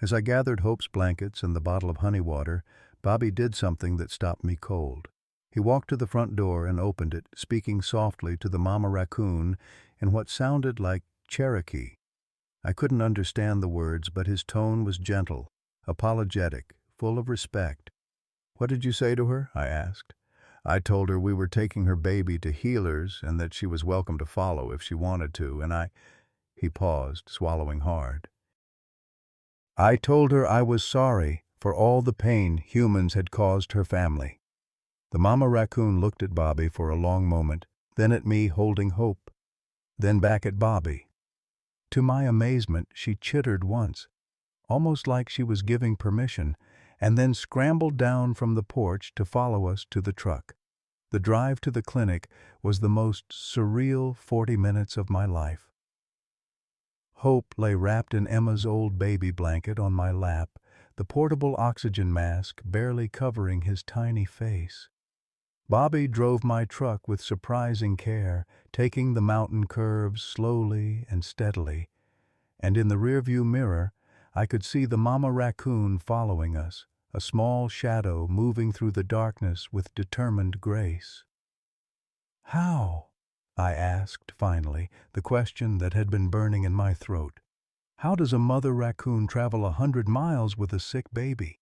As I gathered Hope's blankets and the bottle of honey water, Bobby did something that stopped me cold. He walked to the front door and opened it, speaking softly to the mama raccoon in what sounded like Cherokee. I couldn't understand the words, but his tone was gentle, apologetic, full of respect. "What did you say to her?" I asked. "I told her we were taking her baby to healers and that she was welcome to follow if she wanted to, and He paused, swallowing hard. "I told her I was sorry for all the pain humans had caused her family." The mama raccoon looked at Bobby for a long moment, then at me holding Hope, then back at Bobby. To my amazement, she chittered once, almost like she was giving permission, and then scrambled down from the porch to follow us to the truck. The drive to the clinic was the most surreal 40 minutes of my life. Hope lay wrapped in Emma's old baby blanket on my lap, the portable oxygen mask barely covering his tiny face. Bobby drove my truck with surprising care, taking the mountain curves slowly and steadily, and in the rearview mirror, I could see the mama raccoon following us, a small shadow moving through the darkness with determined grace. "How?" I asked finally, the question that had been burning in my throat. "How does a mother raccoon travel 100 miles with a sick baby?"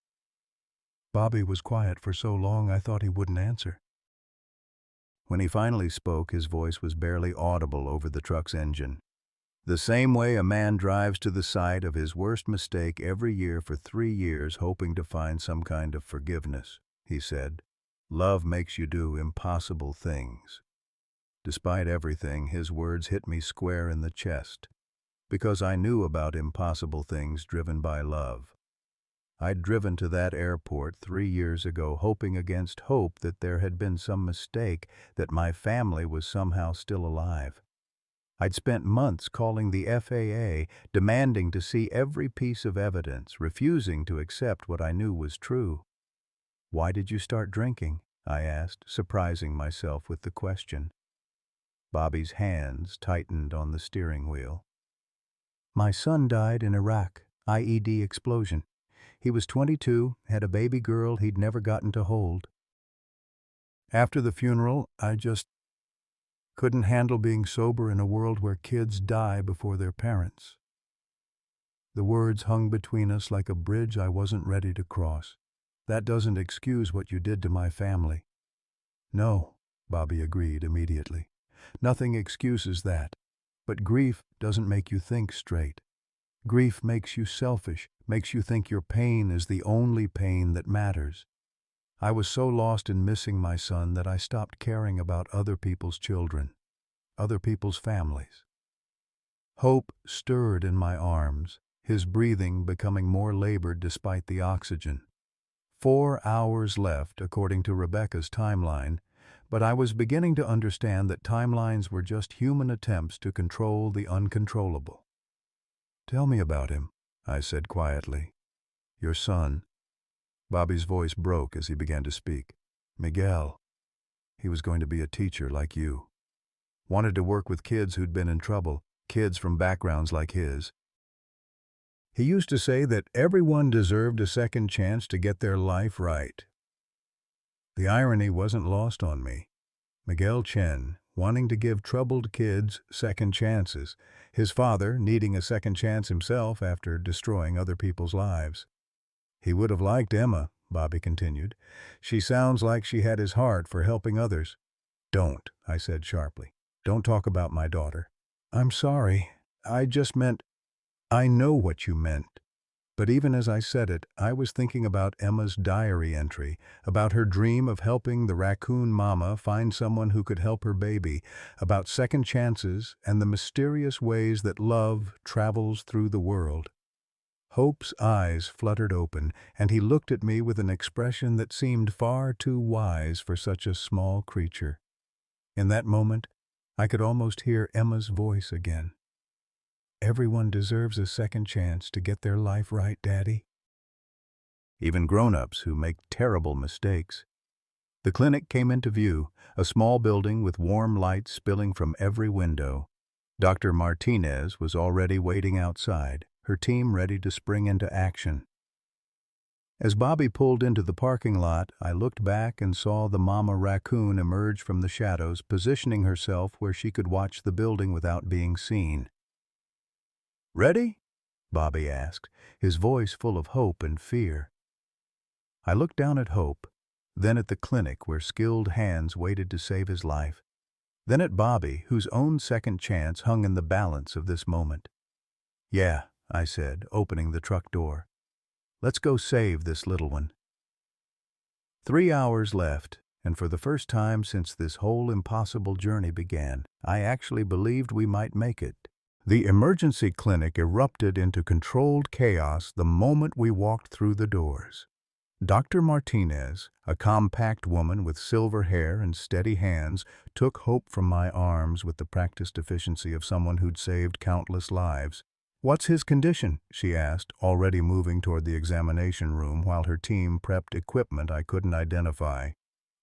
Bobby was quiet for so long I thought he wouldn't answer. When he finally spoke, his voice was barely audible over the truck's engine. "The same way a man drives to the site of his worst mistake every year for 3 years hoping to find some kind of forgiveness," he said. "Love makes you do impossible things." Despite everything, his words hit me square in the chest, because I knew about impossible things driven by love. I'd driven to that airport 3 years ago hoping against hope that there had been some mistake, that my family was somehow still alive. I'd spent months calling the FAA, demanding to see every piece of evidence, refusing to accept what I knew was true. "Why did you start drinking?" I asked, surprising myself with the question. Bobby's hands tightened on the steering wheel. "My son died in Iraq, IED explosion. He was 22, had a baby girl he'd never gotten to hold. After the funeral, I just couldn't handle being sober in a world where kids die before their parents." The words hung between us like a bridge I wasn't ready to cross. "That doesn't excuse what you did to my family." "No," Bobby agreed immediately. "Nothing excuses that. But grief doesn't make you think straight. Grief makes you selfish, makes you think your pain is the only pain that matters. I was so lost in missing my son that I stopped caring about other people's children, other people's families. Hope stirred in my arms, his breathing becoming more labored despite the oxygen. 4 hours left, according to Rebecca's timeline, but I was beginning to understand that timelines were just human attempts to control the uncontrollable. "Tell me about him," I said quietly. "Your son." Bobby's voice broke as he began to speak. "Miguel. He was going to be a teacher like you. Wanted to work with kids who'd been in trouble, kids from backgrounds like his. He used to say that everyone deserved a second chance to get their life right." The irony wasn't lost on me. Miguel Chen, wanting to give troubled kids second chances, his father needing a second chance himself after destroying other people's lives. "He would have liked Emma," Bobby continued. "She sounds like she had his heart for helping others." "Don't," I said sharply. "Don't talk about my daughter." "I'm sorry. I just meant—" "I know what you meant." But even as I said it, I was thinking about Emma's diary entry, about her dream of helping the Raccoon mama find someone who could help her baby, about second chances and the mysterious ways that love travels through the world. Hope's eyes fluttered open, and he looked at me with an expression that seemed far too wise for such a small creature. In that moment, I could almost hear Emma's voice again. "Everyone deserves a second chance to get their life right, Daddy. Even grown-ups who make terrible mistakes." The clinic came into view, a small building with warm lights spilling from every window. Dr. Martinez was already waiting outside, her team ready to spring into action. As Bobby pulled into the parking lot, I looked back and saw the mama raccoon emerge from the shadows, positioning herself where she could watch the building without being seen. "Ready?" Bobby asked, his voice full of hope and fear. I looked down at Hope, then at the clinic where skilled hands waited to save his life, then at Bobby, whose own second chance hung in the balance of this moment. "Yeah," I said, opening the truck door. "Let's go save this little one." 3 hours left, and for the first time since this whole impossible journey began, I actually believed we might make it. The emergency clinic erupted into controlled chaos the moment we walked through the doors. Dr. Martinez, a compact woman with silver hair and steady hands, took Hope from my arms with the practiced efficiency of someone who'd saved countless lives. "What's his condition?" she asked, already moving toward the examination room while her team prepped equipment I couldn't identify.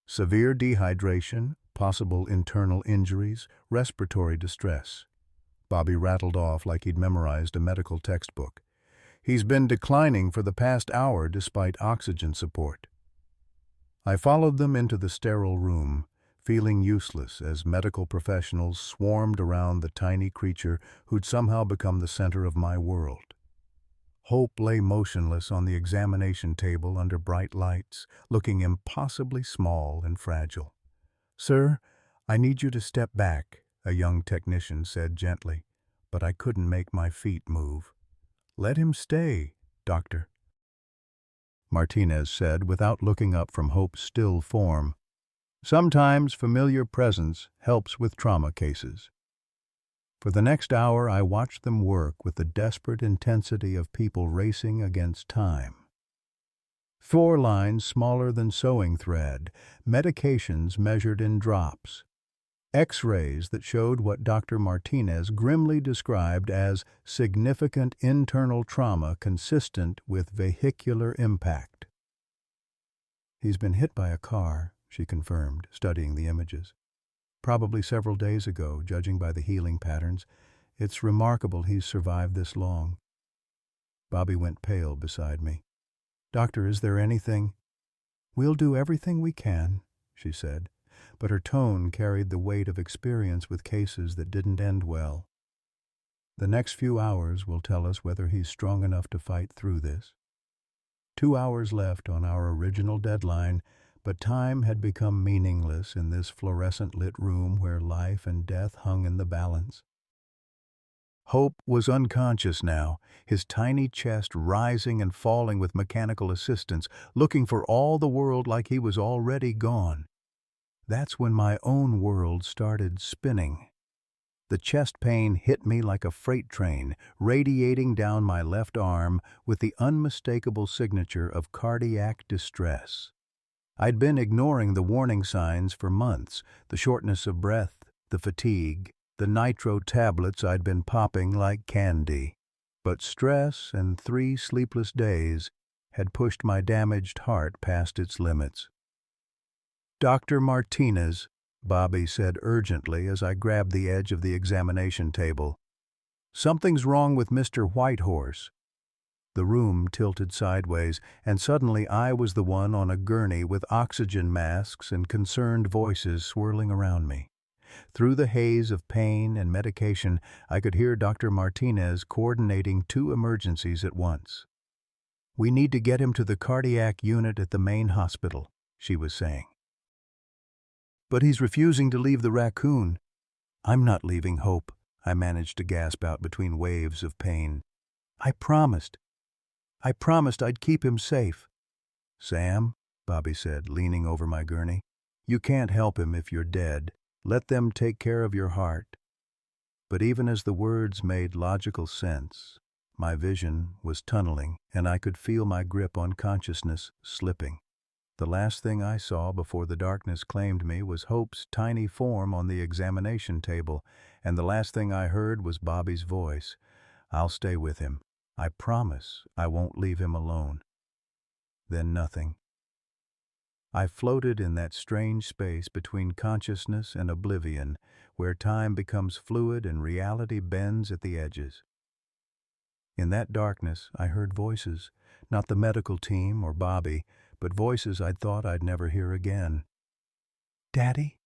"Severe dehydration, possible internal injuries, respiratory distress." Bobby rattled off like he'd memorized a medical textbook. "He's been declining for the past hour despite oxygen support." I followed them into the sterile room, feeling useless as medical professionals swarmed around the tiny creature who'd somehow become the center of my world. Hope lay motionless on the examination table under bright lights, looking impossibly small and fragile. "Sir, I need you to step back," a young technician said gently, but I couldn't make my feet move. "Let him stay, Doctor," Martinez said without looking up from Hope's still form. "Sometimes familiar presence helps with trauma cases." For the next hour I watched them work with the desperate intensity of people racing against time. 4 lines smaller than sewing thread, medications measured in drops, X-rays that showed what Dr. Martinez grimly described as significant internal trauma consistent with vehicular impact. "He's been hit by a car," she confirmed, studying the images. "Probably several days ago, judging by the healing patterns. It's remarkable he's survived this long." Bobby went pale beside me. "Doctor, is there anything—" "We'll do everything we can," she said, but her tone carried the weight of experience with cases that didn't end well. "The next few hours will tell us whether he's strong enough to fight through this." 2 hours left on our original deadline, but time had become meaningless in this fluorescent-lit room where life and death hung in the balance. Hope was unconscious now, his tiny chest rising and falling with mechanical assistance, looking for all the world like he was already gone. That's when my own world started spinning. The chest pain hit me like a freight train, radiating down my left arm with the unmistakable signature of cardiac distress. I'd been ignoring the warning signs for months, the shortness of breath, the fatigue, the nitro tablets I'd been popping like candy. But stress and 3 sleepless days had pushed my damaged heart past its limits. "Dr. Martinez," Bobby said urgently as I grabbed the edge of the examination table. "Something's wrong with Mr. Whitehorse." The room tilted sideways, and suddenly I was the one on a gurney with oxygen masks and concerned voices swirling around me. Through the haze of pain and medication, I could hear Dr. Martinez coordinating 2 emergencies at once. "We need to get him to the cardiac unit at the main hospital," she was saying. "But he's refusing to leave the Raccoon." "I'm not leaving Hope," I managed to gasp out between waves of pain. I promised I'd keep him safe." "Sam," Bobby said, leaning over my gurney, "you can't help him if you're dead. Let them take care of your heart." But even as the words made logical sense, my vision was tunneling, and I could feel my grip on consciousness slipping. The last thing I saw before the darkness claimed me was Hope's tiny form on the examination table, and the last thing I heard was Bobby's voice. "I'll stay with him. I promise I won't leave him alone." Then nothing. I floated in that strange space between consciousness and oblivion, where time becomes fluid and reality bends at the edges. In that darkness, I heard voices, not the medical team or Bobby, but voices I'd thought I'd never hear again. "Daddy?"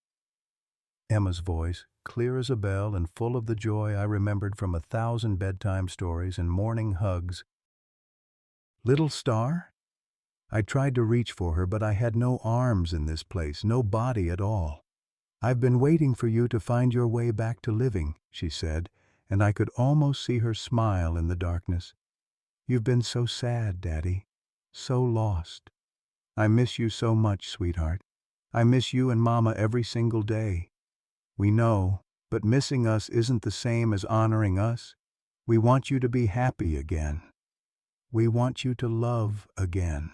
Emma's voice, clear as a bell and full of the joy I remembered from 1,000 bedtime stories and morning hugs. "Little Star?" I tried to reach for her, but I had no arms in this place, no body at all. "I've been waiting for you to find your way back to living," she said, and I could almost see her smile in the darkness. "You've been so sad, Daddy, so lost. I miss you so much, sweetheart. I miss you and Mama every single day. We know, but missing us isn't the same as honoring us. We want you to be happy again. We want you to love again."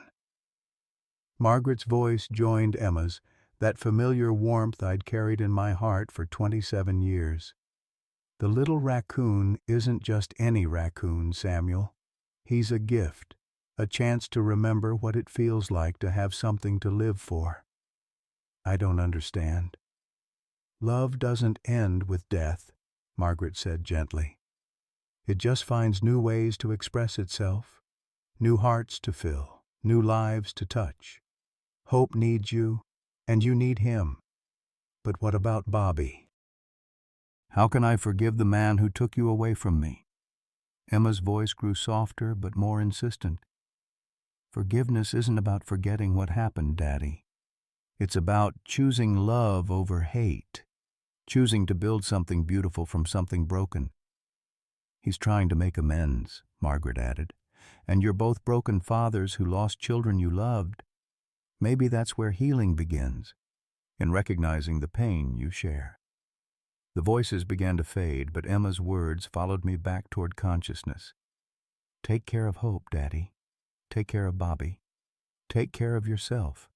Margaret's voice joined Emma's, that familiar warmth I'd carried in my heart for 27 years. "The little raccoon isn't just any raccoon, Samuel. He's a gift, a chance to remember what it feels like to have something to live for." "I don't understand." "Love doesn't end with death," Margaret said gently. "It just finds new ways to express itself, new hearts to fill, new lives to touch. Hope needs you, and you need him. But what about Bobby?" "How can I forgive the man who took you away from me?" Emma's voice grew softer but more insistent. "Forgiveness isn't about forgetting what happened, Daddy. It's about choosing love over hate, choosing to build something beautiful from something broken." "He's trying to make amends," Margaret added. "And you're both broken fathers who lost children you loved. Maybe that's where healing begins, in recognizing the pain you share." The voices began to fade, but Emma's words followed me back toward consciousness. "Take care of Hope, Daddy. Take care of Bobby. Take care of yourself.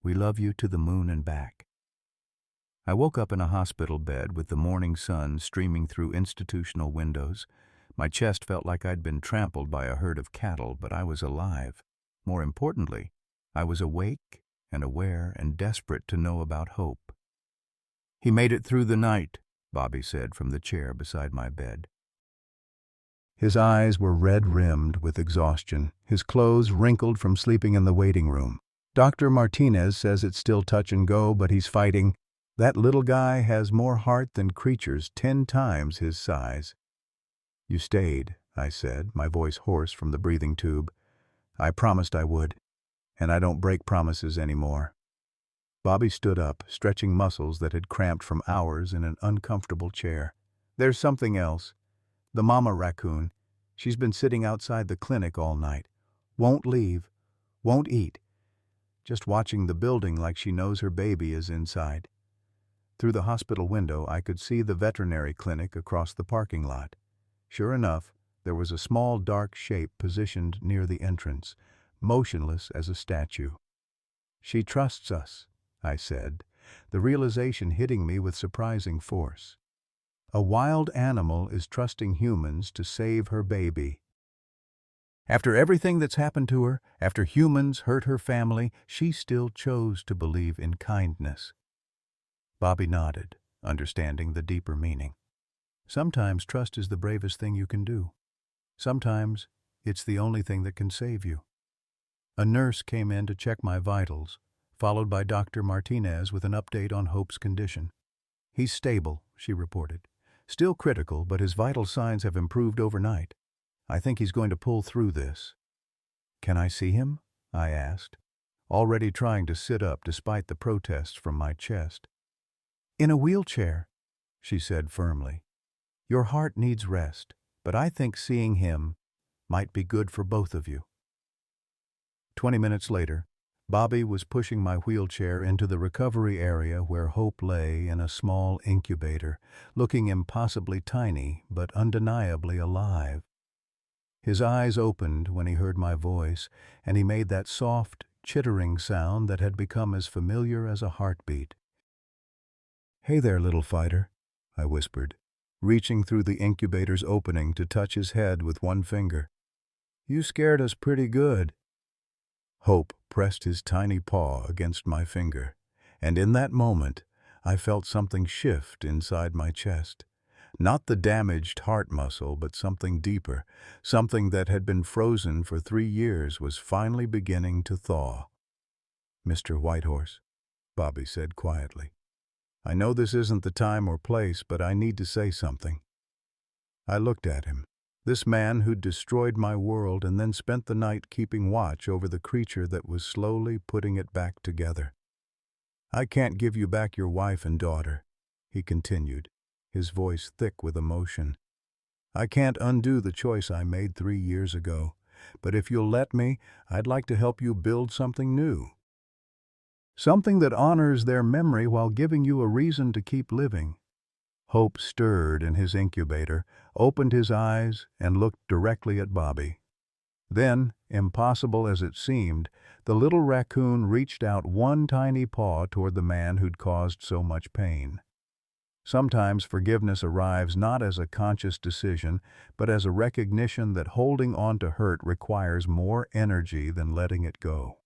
We love you to the moon and back." I woke up in a hospital bed with the morning sun streaming through institutional windows. My chest felt like I'd been trampled by a herd of cattle, but I was alive. More importantly, I was awake and aware and desperate to know about Hope. "He made it through the night," Bobby said from the chair beside my bed. His eyes were red-rimmed with exhaustion, his clothes wrinkled from sleeping in the waiting room. "Dr. Martinez says it's still touch and go, but he's fighting. That little guy has more heart than creatures 10 times his size." "You stayed," I said, my voice hoarse from the breathing tube. "I promised I would, and I don't break promises anymore." Bobby stood up, stretching muscles that had cramped from hours in an uncomfortable chair. "There's something else. The mama raccoon. She's been sitting outside the clinic all night. Won't leave. Won't eat. Just watching the building like she knows her baby is inside. Through the hospital window, I could see the veterinary clinic across the parking lot. Sure enough, there was a small dark shape positioned near the entrance, motionless as a statue. She trusts us, I said, the realization hitting me with surprising force. A wild animal is trusting humans to save her baby. After everything that's happened to her, after humans hurt her family, she still chose to believe in kindness. Bobby nodded, understanding the deeper meaning. Sometimes trust is the bravest thing you can do. Sometimes it's the only thing that can save you. A nurse came in to check my vitals, followed by Dr. Martinez with an update on Hope's condition. He's stable, she reported. Still critical, but his vital signs have improved overnight. I think he's going to pull through this. Can I see him? I asked, already trying to sit up despite the protests from my chest. In a wheelchair, she said firmly. Your heart needs rest, but I think seeing him might be good for both of you. 20 minutes later, Bobby was pushing my wheelchair into the recovery area where Hope lay in a small incubator, looking impossibly tiny but undeniably alive. His eyes opened when he heard my voice, and he made that soft, chittering sound that had become as familiar as a heartbeat. Hey there, little fighter, I whispered, reaching through the incubator's opening to touch his head with one finger. You scared us pretty good. Hope pressed his tiny paw against my finger, and in that moment, I felt something shift inside my chest. Not the damaged heart muscle, but something deeper, something that had been frozen for 3 years was finally beginning to thaw. Mr. Whitehorse, Bobby said quietly. I know this isn't the time or place, but I need to say something. I looked at him. This man who'd destroyed my world and then spent the night keeping watch over the creature that was slowly putting it back together. I can't give you back your wife and daughter, he continued, his voice thick with emotion. I can't undo the choice I made 3 years ago, but if you'll let me, I'd like to help you build something new. Something that honors their memory while giving you a reason to keep living. Hope stirred in his incubator, opened his eyes, and looked directly at Bobby. Then, impossible as it seemed, the little raccoon reached out one tiny paw toward the man who'd caused so much pain. Sometimes forgiveness arrives not as a conscious decision, but as a recognition that holding on to hurt requires more energy than letting it go.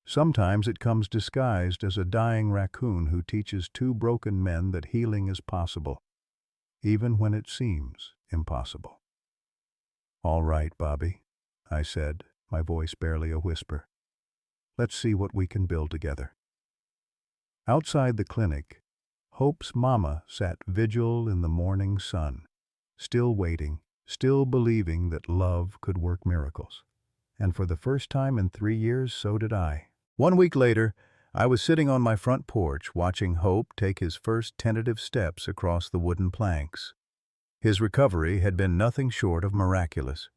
Sometimes it comes disguised as a dying raccoon who teaches 2 broken men that healing is possible, even when it seems impossible. All right, Bobby, I said, my voice barely a whisper. Let's see what we can build together. Outside the clinic, Hope's mama sat vigil in the morning sun, still waiting, still believing that love could work miracles. And for the first time in 3 years, so did I. 1 week later, I was sitting on my front porch watching Hope take his first tentative steps across the wooden planks. His recovery had been nothing short of miraculous.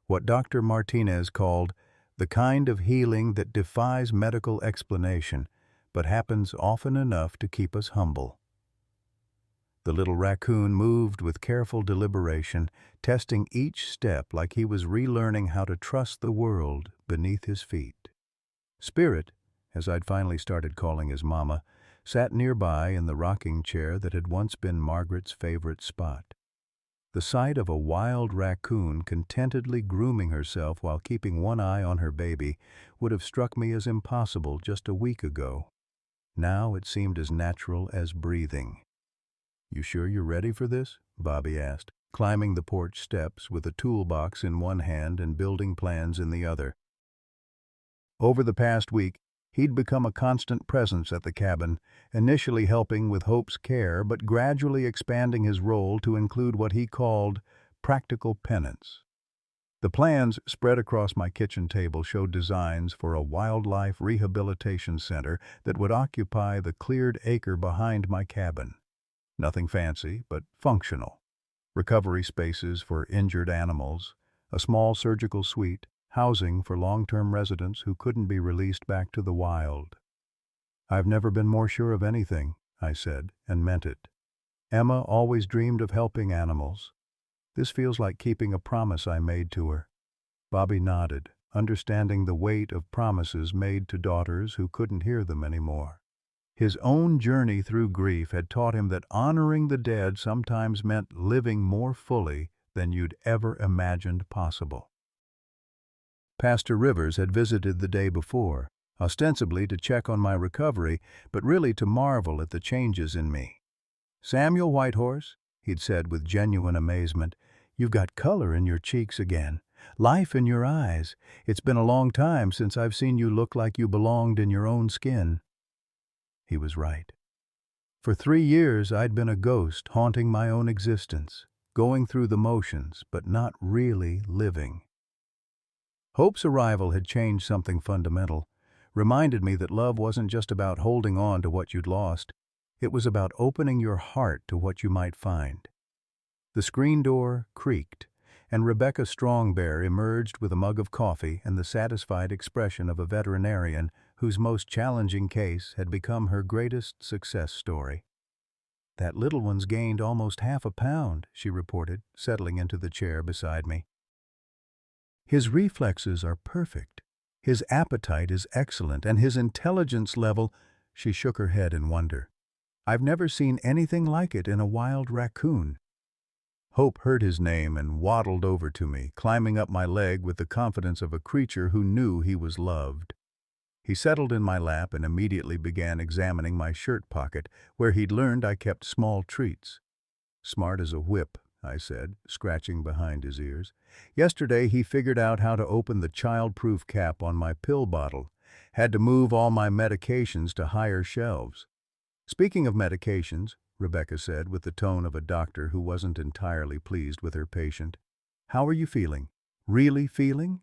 What Dr. Martinez called the kind of healing that defies medical explanation, but happens often enough to keep us humble. The little raccoon moved with careful deliberation, testing each step like he was relearning how to trust the world beneath his feet. Spirit, as I'd finally started calling his mama, sat nearby in the rocking chair that had once been Margaret's favorite spot. The sight of a wild raccoon contentedly grooming herself while keeping one eye on her baby would have struck me as impossible just a week ago. Now it seemed as natural as breathing. You sure you're ready for this? Bobby asked, climbing the porch steps with a toolbox in one hand and building plans in the other. Over the past week, he'd become a constant presence at the cabin, initially helping with Hope's care but gradually expanding his role to include what he called practical penance. The plans spread across my kitchen table showed designs for a wildlife rehabilitation center that would occupy the cleared acre behind my cabin. Nothing fancy, but functional. recovery spaces for injured animals, a small surgical suite, housing for long-term residents who couldn't be released back to the wild. "I've never been more sure of anything," I said, and meant it. "Emma always dreamed of helping animals. This feels like keeping a promise I made to her." Bobby nodded, understanding the weight of promises made to daughters who couldn't hear them anymore. His own journey through grief had taught him that honoring the dead sometimes meant living more fully than you'd ever imagined possible. Pastor Rivers had visited the day before, ostensibly to check on my recovery, but really to marvel at the changes in me. "Samuel Whitehorse," he'd said with genuine amazement, "you've got color in your cheeks again, life in your eyes. It's been a long time since I've seen you look like you belonged in your own skin." He was right. For 3 years I'd been a ghost haunting my own existence, going through the motions, but not really living. Hope's arrival had changed something fundamental, reminded me that love wasn't just about holding on to what you'd lost. It was about opening your heart to what you might find. The screen door creaked, and Rebecca Strongbear emerged with a mug of coffee and the satisfied expression of a veterinarian whose most challenging case had become her greatest success story. "That little one's gained almost half a pound," she reported, settling into the chair beside me. "His reflexes are perfect. His appetite is excellent, and his intelligence level—" She shook her head in wonder. "I've never seen anything like it in a wild raccoon." Hope heard his name and waddled over to me, climbing up my leg with the confidence of a creature who knew he was loved. He settled in my lap and immediately began examining my shirt pocket, where he'd learned I kept small treats. "Smart as a whip," I said, scratching behind his ears. "Yesterday he figured out how to open the child-proof cap on my pill bottle. Had to move all my medications to higher shelves." "Speaking of medications," Rebecca said with the tone of a doctor who wasn't entirely pleased with her patient, "how are you feeling? Really feeling?"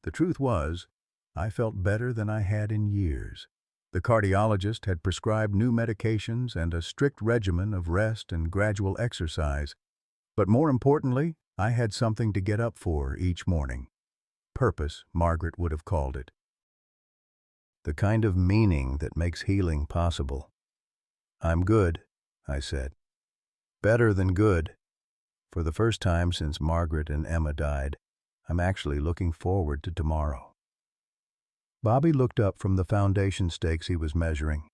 The truth was, I felt better than I had in years. The cardiologist had prescribed new medications and a strict regimen of rest and gradual exercise. But more importantly, I had something to get up for each morning. Purpose, Margaret would have called it. The kind of meaning that makes healing possible. "I'm good," I said. "Better than good. For the first time since Margaret and Emma died, I'm actually looking forward to tomorrow." Bobby looked up from the foundation stakes he was measuring.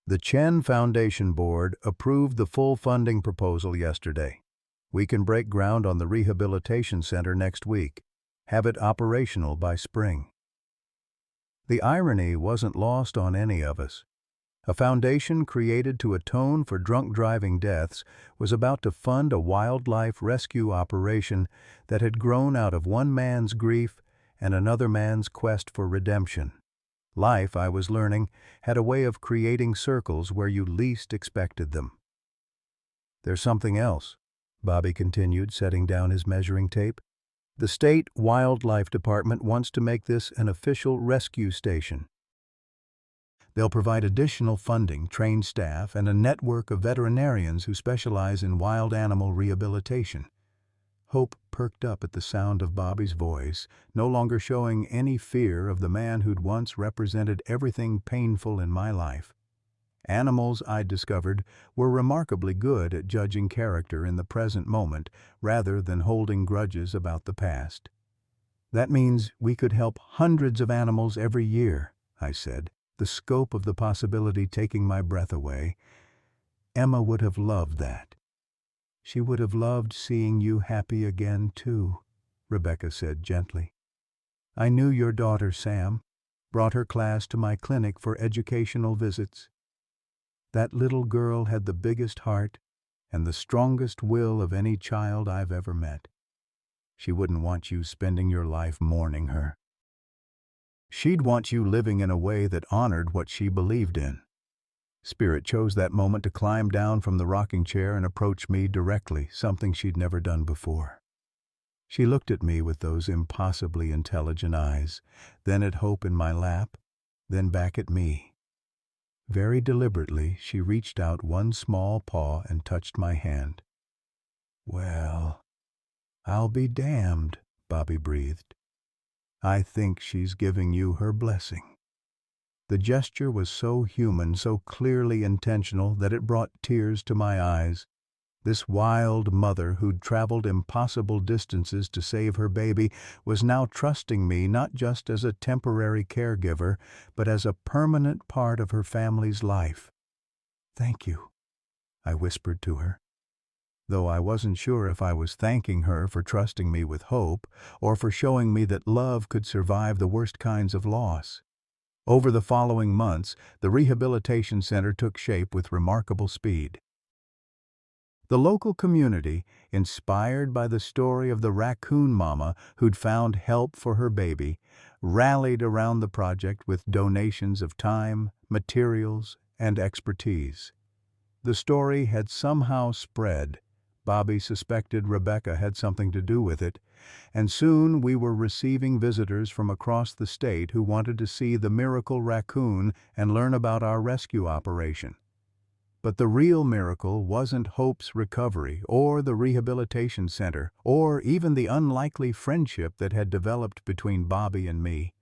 "The Chen Foundation Board approved the full funding proposal yesterday. We can break ground on the rehabilitation center next week, have it operational by spring." The irony wasn't lost on any of us. A foundation created to atone for drunk driving deaths was about to fund a wildlife rescue operation that had grown out of one man's grief and another man's quest for redemption. Life, I was learning, had a way of creating circles where you least expected them. "There's something else," Bobby continued, setting down his measuring tape. "The state wildlife department wants to make this an official rescue station. They'll provide additional funding, trained staff, and a network of veterinarians who specialize in wild animal rehabilitation." Hope perked up at the sound of Bobby's voice, no longer showing any fear of the man who'd once represented everything painful in my life. Animals, I'd discovered, were remarkably good at judging character in the present moment rather than holding grudges about the past. "That means we could help hundreds of animals every year," I said, the scope of the possibility taking my breath away. "Emma would have loved that." "She would have loved seeing you happy again, too," Rebecca said gently. "I knew your daughter, Sam, brought her class to my clinic for educational visits. That little girl had the biggest heart and the strongest will of any child I've ever met. She wouldn't want you spending your life mourning her. She'd want you living in a way that honored what she believed in." Spirit chose that moment to climb down from the rocking chair and approach me directly, something she'd never done before. She looked at me with those impossibly intelligent eyes, then at Hope in my lap, then back at me. Very deliberately, she reached out one small paw and touched my hand. Well, I'll be damned, Bobby breathed. I think she's giving you her blessing. The gesture was so human, so clearly intentional, that it brought tears to my eyes. This wild mother who'd traveled impossible distances to save her baby was now trusting me not just as a temporary caregiver, but as a permanent part of her family's life. Thank you, I whispered to her, though I wasn't sure if I was thanking her for trusting me with hope or for showing me that love could survive the worst kinds of loss. Over the following months, the rehabilitation center took shape with remarkable speed. The local community, inspired by the story of the raccoon mama who'd found help for her baby, rallied around the project with donations of time, materials, and expertise. The story had somehow spread. Bobby suspected Rebecca had something to do with it, and soon we were receiving visitors from across the state who wanted to see the miracle raccoon and learn about our rescue operation. But the real miracle wasn't Hope's recovery, or the rehabilitation center, or even the unlikely friendship that had developed between Bobby and me.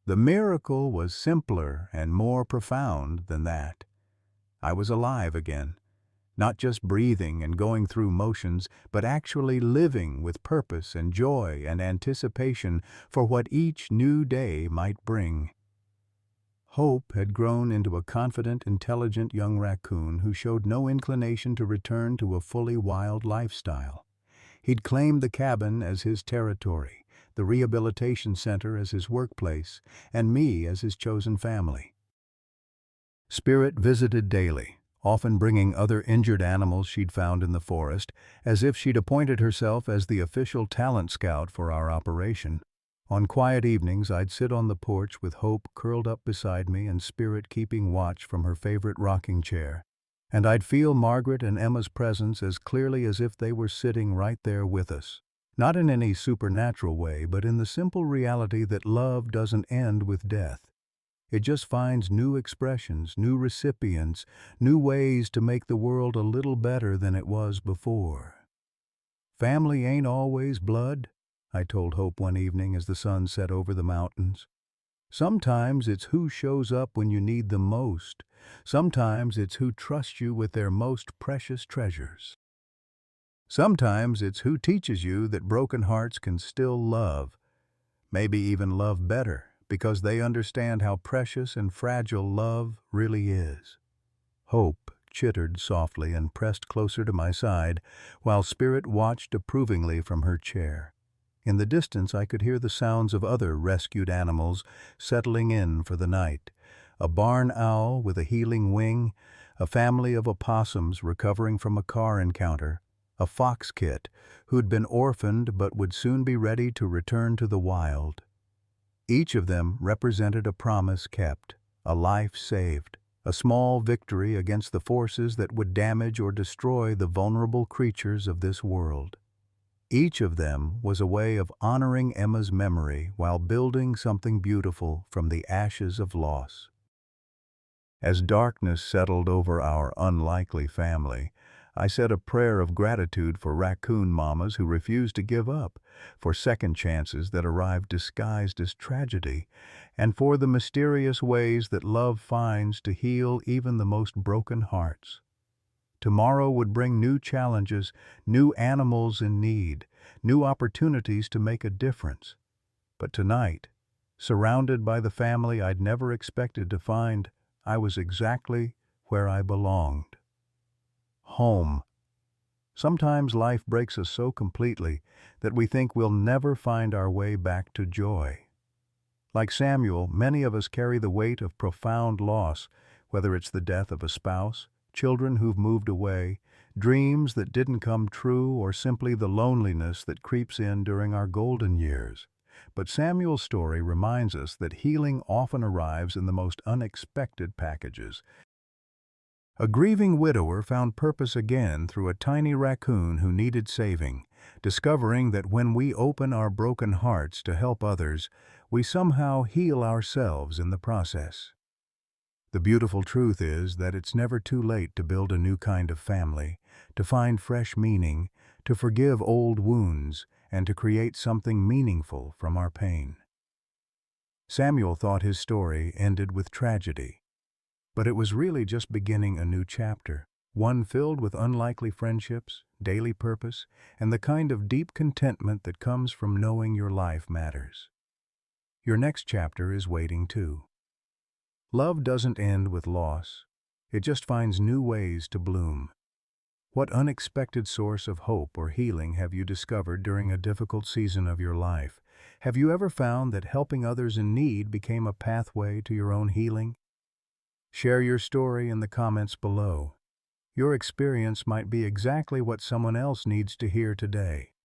The miracle was simpler and more profound than that. I was alive again, not just breathing and going through motions, but actually living with purpose and joy and anticipation for what each new day might bring. Hope had grown into a confident, intelligent young raccoon who showed no inclination to return to a fully wild lifestyle. He'd claimed the cabin as his territory, the rehabilitation center as his workplace, and me as his chosen family. Spirit visited daily, often bringing other injured animals she'd found in the forest, as if she'd appointed herself as the official talent scout for our operation. On quiet evenings, I'd sit on the porch with Hope curled up beside me and Spirit keeping watch from her favorite rocking chair. And I'd feel Margaret and Emma's presence as clearly as if they were sitting right there with us. Not in any supernatural way, but in the simple reality that love doesn't end with death. It just finds new expressions, new recipients, new ways to make the world a little better than it was before. Family ain't always blood, I told Hope one evening as the sun set over the mountains. Sometimes it's who shows up when you need them most. Sometimes it's who trusts you with their most precious treasures. Sometimes it's who teaches you that broken hearts can still love, maybe even love better, because they understand how precious and fragile love really is. Hope chittered softly and pressed closer to my side, while Spirit watched approvingly from her chair. In the distance I could hear the sounds of other rescued animals settling in for the night. A barn owl with a healing wing, a family of opossums recovering from a car encounter, a fox kit who'd been orphaned but would soon be ready to return to the wild. Each of them represented a promise kept, a life saved, a small victory against the forces that would damage or destroy the vulnerable creatures of this world. Each of them was a way of honoring Emma's memory while building something beautiful from the ashes of loss. As darkness settled over our unlikely family, I said a prayer of gratitude for raccoon mamas who refused to give up, for second chances that arrived disguised as tragedy, and for the mysterious ways that love finds to heal even the most broken hearts. Tomorrow would bring new challenges, new animals in need, new opportunities to make a difference. But tonight, surrounded by the family I'd never expected to find, I was exactly where I belonged. Home. Sometimes life breaks us so completely that we think we'll never find our way back to joy. Like Samuel, many of us carry the weight of profound loss, whether it's the death of a spouse, children who've moved away, dreams that didn't come true, or simply the loneliness that creeps in during our golden years. But Samuel's story reminds us that healing often arrives in the most unexpected packages. A grieving widower found purpose again through a tiny raccoon who needed saving, discovering that when we open our broken hearts to help others, we somehow heal ourselves in the process. The beautiful truth is that it's never too late to build a new kind of family, to find fresh meaning, to forgive old wounds, and to create something meaningful from our pain. Samuel thought his story ended with tragedy, but it was really just beginning a new chapter, one filled with unlikely friendships, daily purpose, and the kind of deep contentment that comes from knowing your life matters. Your next chapter is waiting too. Love doesn't end with loss. It just finds new ways to bloom. What unexpected source of hope or healing have you discovered during a difficult season of your life? Have you ever found that helping others in need became a pathway to your own healing? Share your story in the comments below. Your experience might be exactly what someone else needs to hear today.